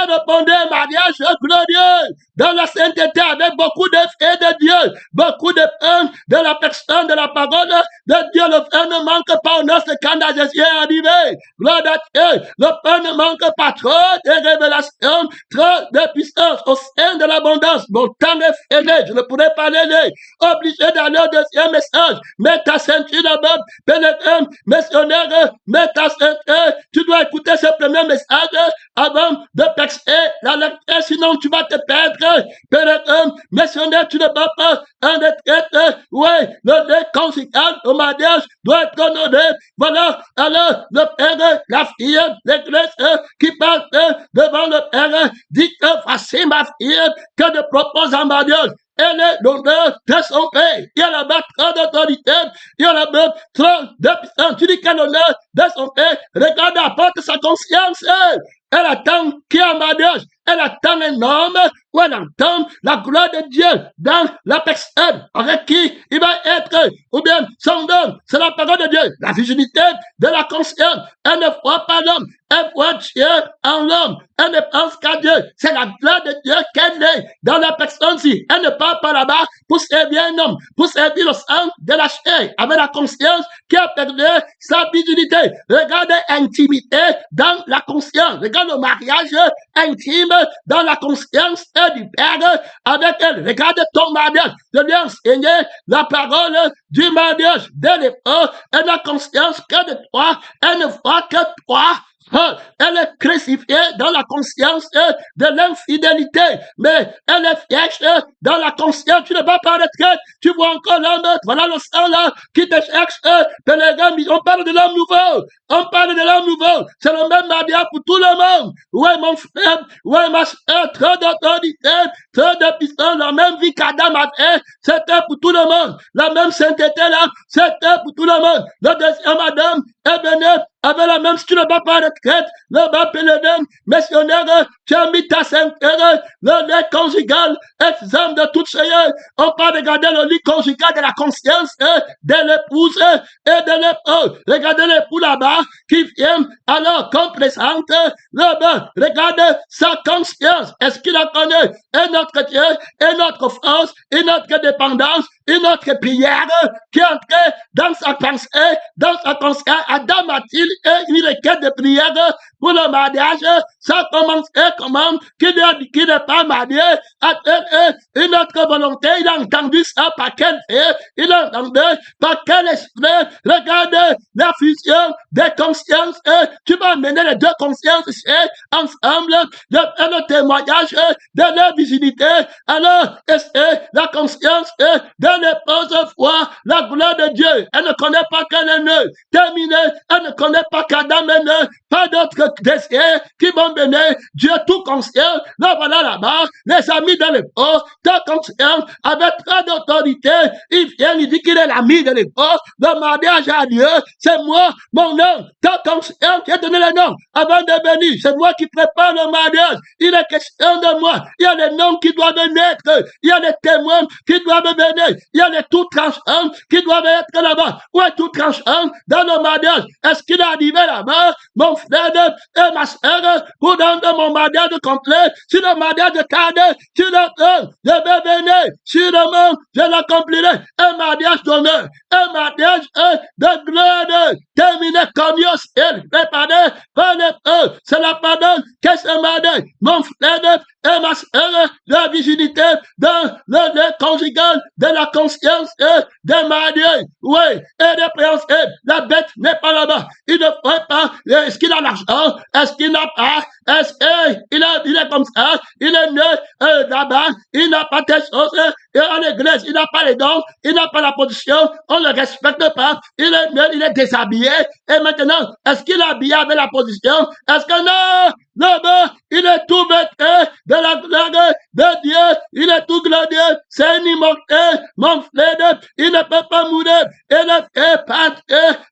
répondu, mariage glorieux, dans la sainteté, avec beaucoup de faits de Dieu, beaucoup de pain de la personne, de la parole de Dieu. Le pain ne manque pas au nostre quand Jésus est arrivé. Gloire à Dieu, le pain ne manque pas, trop de révélations, trop de puissance au sein de l'abondance. Mon temps est fini, je ne pourrais pas l'aider. Obligé d'aller au deuxième message. Mets ta ceinture d'abord, pèlerin, missionnaire, mets ta ceinture. Tu dois écouter ce premier message avant de percer la lecture, sinon tu vas te perdre. Pèlerin, missionnaire, tu ne vas pas en retraite. Ouais, le lait conjugal au mariage doit être honoré. Voilà, alors le père, la fille, l'église qui passe devant le père, dit que voici ma fille que je propose en mariage. Elle est l'honneur de son père. Il y a là-bas trop d'autorité. Il y a là-bas trop de puissance. Tu dis qu'elle est l'honneur de son père. Regarde, apporte sa conscience. Elle attend qui est en mariage. Elle attend un homme où elle entend la gloire de Dieu dans la personne avec qui il va être, ou bien son homme, c'est la parole de Dieu, la virginité de la conscience. Elle ne voit pas l'homme, elle voit Dieu en l'homme. Elle ne pense qu'à Dieu. C'est la gloire de Dieu qu'elle est dans la personne-ci. Elle ne part pas là-bas pour servir un homme, pour servir le sang de la chair, avec la conscience qui a perdu sa virginité. Regardez l'intimité dans la conscience. Regarde le mariage intime dans la conscience du Père avec elle. Regarde ton mariage. De lui enseigner la parole du mariage de l'époque. Elle n'a conscience que de toi. Elle ne voit que toi. Elle est crucifiée dans la conscience de l'infidélité, mais elle est fière dans la conscience. Tu ne vas pas retraite, tu vois encore l'homme, voilà le sang là qui te cherche. On parle de l'homme nouveau, on parle de l'homme nouveau. C'est le même mariage pour tout le monde. Ouais, mon frère, ouais, ma soeur, trop d'autorité, trop de puissance, la même vie qu'Adam avait, c'était pour tout le monde. La même sainteté là, c'était pour tout le monde. Le deuxième Adam est venu avec la même, si tu ne vas pas à retraite, le bas pèlerin, missionnaire, tu as mis ta sainteté, le lait conjugal, exemple de toutes ces, on parle de regarder le lit conjugal de la conscience de l'épouse et de l'époux. Regardez l'époux là-bas qui vient, alors qu'on présente le bain. Regardez sa conscience. Est-ce qu'il la connaît? Et notre Dieu, et notre force, et notre dépendance, et notre prière qui entrait dans sa pensée, dans sa conscience. Adam a-t-il une requête de prière pour le mariage? Ça commence comment? Qui n'est pas marié, une autre volonté, il a entendu ça par quel fait, il a entendu par quel esprit. Regardez la fusion des consciences, tu vas mener les deux consciences ensemble, le témoignage de la virginité. Alors, la conscience de l'épouse voit la gloire de Dieu. Elle ne connaît pas qu'elle est née. Terminée, elle ne connaît pas qu'Adam est né. Pas d'autres désirs qui vont venir. Dieu tout conscient. Là, voilà là-bas, les amis de l'époque, ta conscience, avec trop d'autorité, il vient, il dit qu'il est l'ami de l'époque. Le mariage a lieu. C'est moi, mon nom. Ta conscience qui a donné le nom avant de venir. C'est moi qui prépare le mariage. Il est question de moi. Il y a les noms qui doivent naître. Il y a les témoins qui doivent venir. Il y a les tout tranchants qui doivent être là-bas. Où est tout tranchant dans le mariage? Est-ce qu'il est arrivé là-bas, mon frère et ma soeur, pour rendre mon mariage complet? Si le mariage tarde, tu le je vais venir. Sûrement, je l'accomplirai. Un mariage d'honneur, un mariage de gloire, terminé comme Dieu préparé par les eux. C'est la pardon que ce mariage, mon frère et ma soeur, la virginité dans le lait conjugal de la conscience des mariés. Oui, et des préhensions. La bête n'est pas là-bas. Il ne fait pas. Est-ce qu'il a l'argent? Est-ce qu'il n'a pas? Est-ce qu'il est comme ça? Il est né là-bas. Il n'a pas tes choses. Et en église, il n'a pas les dons. Il n'a pas la position. On ne le respecte pas. Il est né, il est déshabillé. Et maintenant, est-ce qu'il est habillé avec la position? Est-ce que non? Là-bas, il est tout vêtu de la gloire de Dieu. Il est tout glorieux. C'est un immortel, mon frère. Il ne peut pas mourir. Il ne fait pas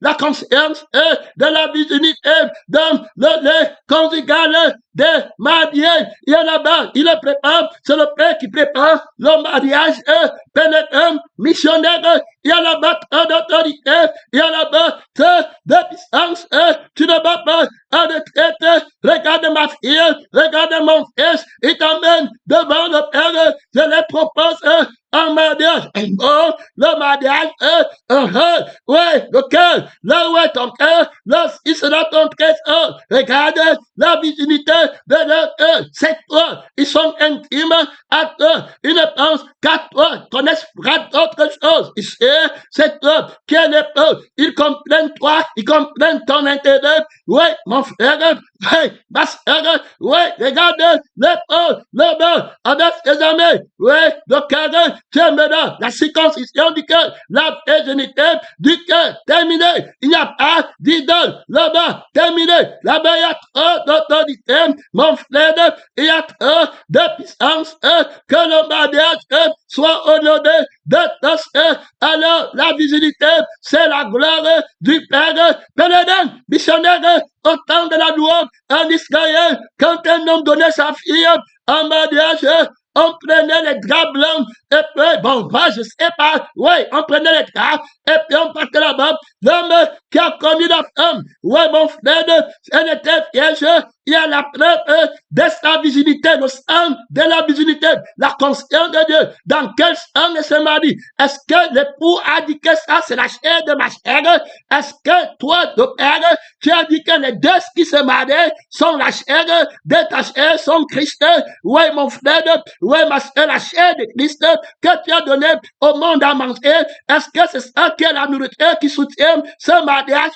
la conscience de la virginité dans le lait conjugal des mariés. Il y a là-bas, il le prépare. C'est le Père qui prépare le mariage pénétrant, missionnaire. Il y a là-bas trop d'autorité. Il y a là-bas trop de puissance. Tu ne vas pas en retraite. Regarde ma fille, regarde mon fils. Il t'emmène devant le Père. Je les propose un mariage. Bon, le mariage ouais, le cœur. Là où est ton cœur, là, il sera ton trésor. Regarde la virginité de leur cœur. C'est toi. Ils sont intimes à toi. Ils ne pensent qu'à toi. Ils connaissent pas d'autres choses. C'est toi qui es l'épreuve. Ils comprennent toi. Ils comprennent ton intérêt. Ouais, mon frère. Ouais, ma soeur. Ouais, regarde l'épreuve. Le bain avec ses amis. Ouais, le cœur. Tu aimeras la circoncision du cœur. La virginité du cœur. Terminé. Il n'y a pas d'idole. Là-bas, terminé. Là-bas, il y a trop d'autorité. Mon frère, il y a trop de puissance. Que le mariage soit honoré de tous. Alors, la virginité, c'est la gloire du Père. Pèlerin, missionnaire, au temps de la loi, en Israël, quand un homme donnait sa fille en mariage, on prenait les draps blancs, et puis, bon, moi, je sais pas, ouais, on prenait les draps, et puis on partait là-bas. L'homme qui a connu la femme, ouais, mon frère, elle était vierge, il y a la preuve de sa virginité, le sang de la virginité, la conscience de Dieu. Dans quel sang elle se marie? Est-ce que l'époux a dit que ça, c'est la chair de ma chair? Est-ce que toi, ton père, tu as dit que les deux qui se marient sont la chair de ta chair, sont Christ? Oui, mon frère, oui, ma soeur, la chair de Christ que tu as donné au monde à manger. Est-ce que c'est ça qui est la nourriture qui soutient ce mariage?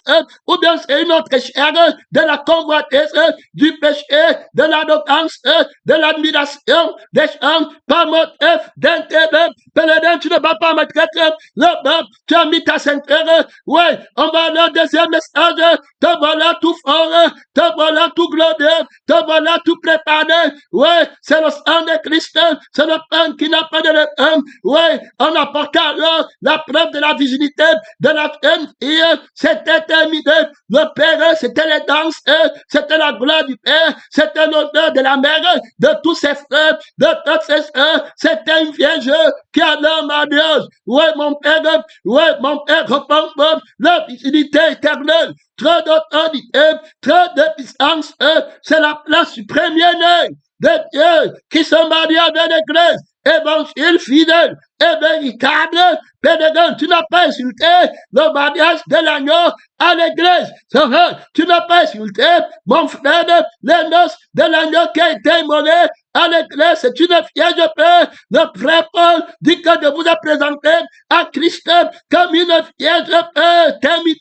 Ou bien c'est une autre chair de la convoitise, du péché, de l'arrogance, de l'admiration, des gens, par motif d'intérêt. Pèlerin, tu ne vas pas me traiter là-bas, tu as mis ta ceinture. Oui, on va aller au deuxième message. Te voilà tout fort, te voilà tout glorieux, te voilà tout préparé. Oui, c'est le sang de Christ, c'est le pain qui n'a pas de levain. Oui, on apporte alors la preuve de la virginité de la jeune fille. C'était terminé. Le Père, c'était les danses, c'était la gloire du Père, c'était l'honneur de la mère, de tous ses frères, de toutes ses sœurs. C'était une vierge qui a leur mariage. Oui, mon Père, reprends la virginité éternelle. Trop d'autorité, trop de puissance, c'est la place du premier-né de Dieu qui se marie avec l'Église. Évangile fidèle et véritable. Pèlerin, tu n'as pas insulté le mariage de l'agneau à l'église. C'est vrai, tu n'as pas insulté, mon frère, les noces de l'agneau qui a été immolé à l'église. C'est une vierge peur. Le frère Paul dit que je vous ai présenté à Christ comme une vierge peur terminée.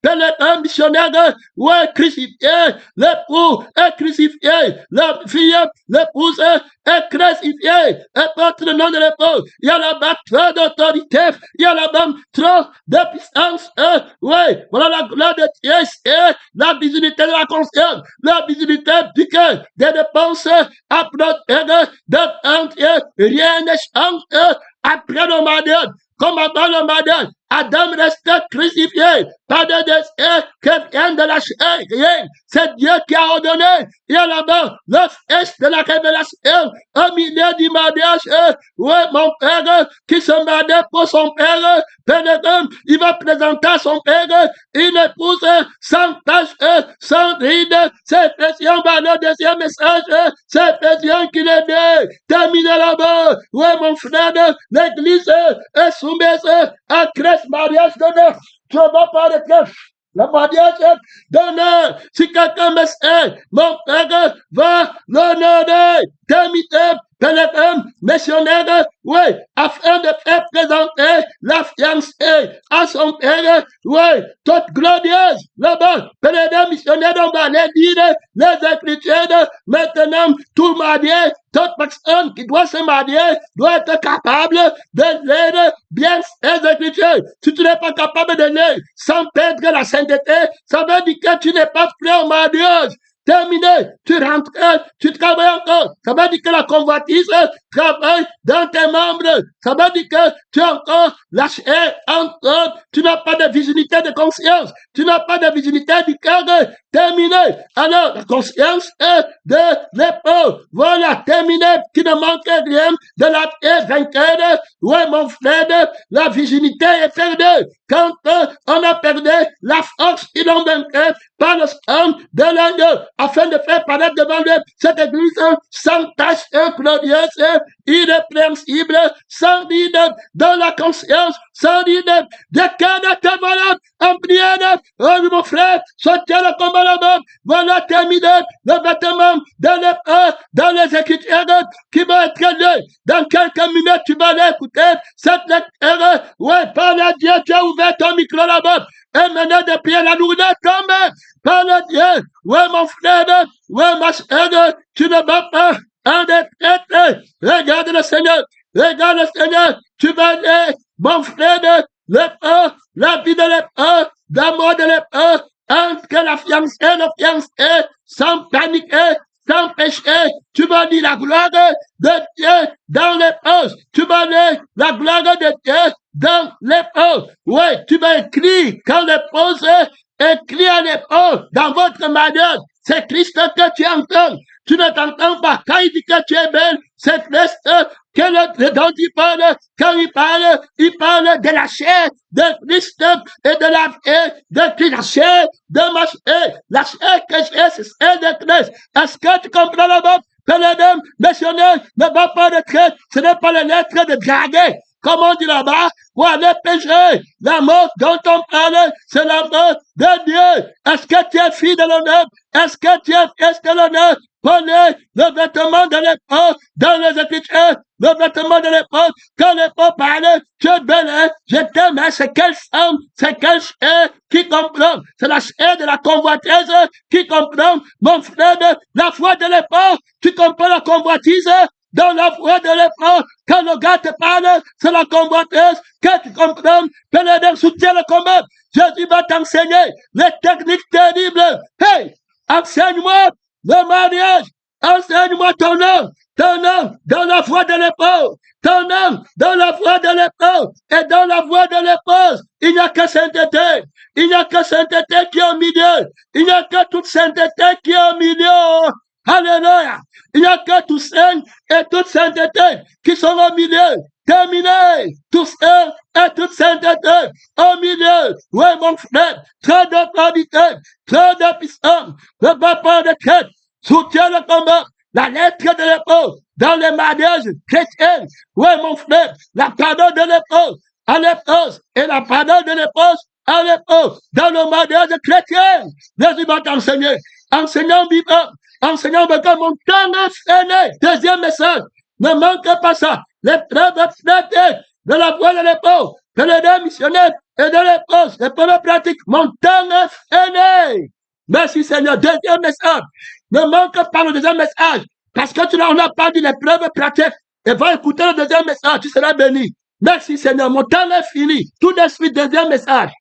Pèlerin missionnaire, ouais, crucifié. L'époux est crucifié. La fille, l'épouse est crucifiée. Et porte le nom de l'époux. Il y a là-bas trop d'autorité. Il y a là-bas trop de puissance. Ouais, voilà la gloire de Dieu. Et la visibilité de la conscience. La visibilité du cœur. Des dépenses à protéger de entier. Rien ne change après le mariage. Comme avant le mariage. Adam reste crucifié. Pas de désir que vient de la chair. Rien. C'est Dieu qui a ordonné. Il y a là-bas le fils de la révélation au milieu du mariage. Oui, mon père qui se marie pour son père. Pèlerin, il va présenter à son père une épouse sans tache, sans ride. C'est Éphésiens, va le deuxième message. C'est Éphésiens qui le dit. Terminé là-bas. Oui, mon frère, l'église est soumise à Christ. Mariage d'honneur. Je ne vais pas arrêter. Le mariage d'honneur. Si quelqu'un me sait, mon père va l'honorer. Terminé. Pèlerin, missionnaire, oui, afin de faire présenter la fiancée à son père, oui, toute glorieuse, là-bas, pèlerin, missionnaire, on va aller dire les Écritures, maintenant, tout marié, toute personne qui doit se marier doit être capable de lire bien les Écritures. Si tu n'es pas capable de lire sans perdre la sainteté, ça veut dire que tu n'es pas prêt au mariage. Terminé, tu rentres, tu travailles encore. Ça veut dire que la convoitise travaille dans tes membres. Ça veut dire que tu as encore la chair, encore. Tu n'as pas de virginité de conscience. Tu n'as pas de virginité du cœur. Terminé. Alors, la conscience est de l'épaule. Voilà, terminé. Tu ne manques rien de la terre vainqueur. Ouais, mon frère, la virginité est perdue. Quand on a perdu la force, ils l'ont vaincu par le sang de l'agneau, afin de faire paraître devant lui cette église sans tache, glorieuse, irrépréhensible, sans ride, dans la conscience, sans ride, de cœur de ta malade, en prière. Oh, mon frère, sortez le combat là-bas. Voilà terminé le vêtement de l'épreuve dans les Écritures qui va être lu. Dans quelques minutes, tu vas l'écouter. Cette lecture, ouais, par la Dieu, tu as ouvert ton micro là-bas. Et maintenant, depuis la nourriture tombe, par le Dieu, ouais, mon frère, ouais, ma soeur, tu ne vas pas en détraite. Regarde le Seigneur, tu vas aller, mon frère, l'épreuve, la vie de l'épreuve, l'amour de l'épreuve, entre la fiancée et le fiancé, sans paniquer, sans péché, tu vas dire la gloire de Dieu dans l'épreuve. Tu vas dire la gloire de Dieu dans l'épreuve. Ouais, tu vas écrire quand l'épreuve écrit à l'épreuve dans votre mariage. C'est Christ que tu entends. tu ne t'entends pas. Quand il dit que tu es belle, c'est Christ dont il parle. Quand il parle de la chair de Christ et de la chair de ma chair. La chair que j'ai, c'est celle de Christ. Est-ce que tu comprends là-bas? Que le missionnaire ne va pas de traite, ce n'est pas les lettres de draguer. Comme on dit là-bas, pour aller pécher. La mort dont on parle, c'est la mort de Dieu. Est-ce que tu es fille de l'honneur? Est-ce que tu es fils de l'honneur? Prenez le vêtement de l'époque dans les Écritures, le vêtement de l'époque. Quand l'époque parle, tu es belle, je t'aime, c'est quelle femme, c'est quelle chair qui comprend. C'est la chair de la convoitise qui comprend. Mon frère, la foi de l'époque, tu comprends la convoitise? Dans la voie de l'épreuve, quand le gars te parle, c'est la convoitise que tu comprends, que le soutient le combat. Jésus va t'enseigner les techniques terribles. Hey, enseigne-moi le mariage, enseigne-moi ton homme dans la voie de l'épreuve, ton homme dans la voie de l'épreuve, et dans la voie de l'épreuve, il n'y a que sainteté, il n'y a que sainteté qui est au milieu, il n'y a que toute sainteté qui est au milieu. Alléluia. Il n'y a que tous saints et toute sainteté qui sont au milieu. Terminé. Tous saints et toute sainteté au milieu. Oui, mon frère. Très d'autorité, très de puissance. Le papa de Christ soutient le combat. La lettre de l'époque dans les mariages chrétiens. Oui, mon frère. La pardon de l'époque à l'époque et la pardon de l'époque à l'époque dans le mariage chrétien. Jésus va t'enseigner. Enseignant vivant. Enseignant que mon temps est né. Deuxième message. Ne manque pas ça. Les preuves abstraites de la voie de l'époque. Que les deux missionnaires et de l'époque. Les preuves pratiques. Mon temps est né. Merci Seigneur. Deuxième message. Ne manque pas le deuxième message. Parce que on n'a pas dit les preuves pratiques. Et va écouter le deuxième message. Tu seras béni. Merci Seigneur. Mon temps est fini. Tout de suite, deuxième message.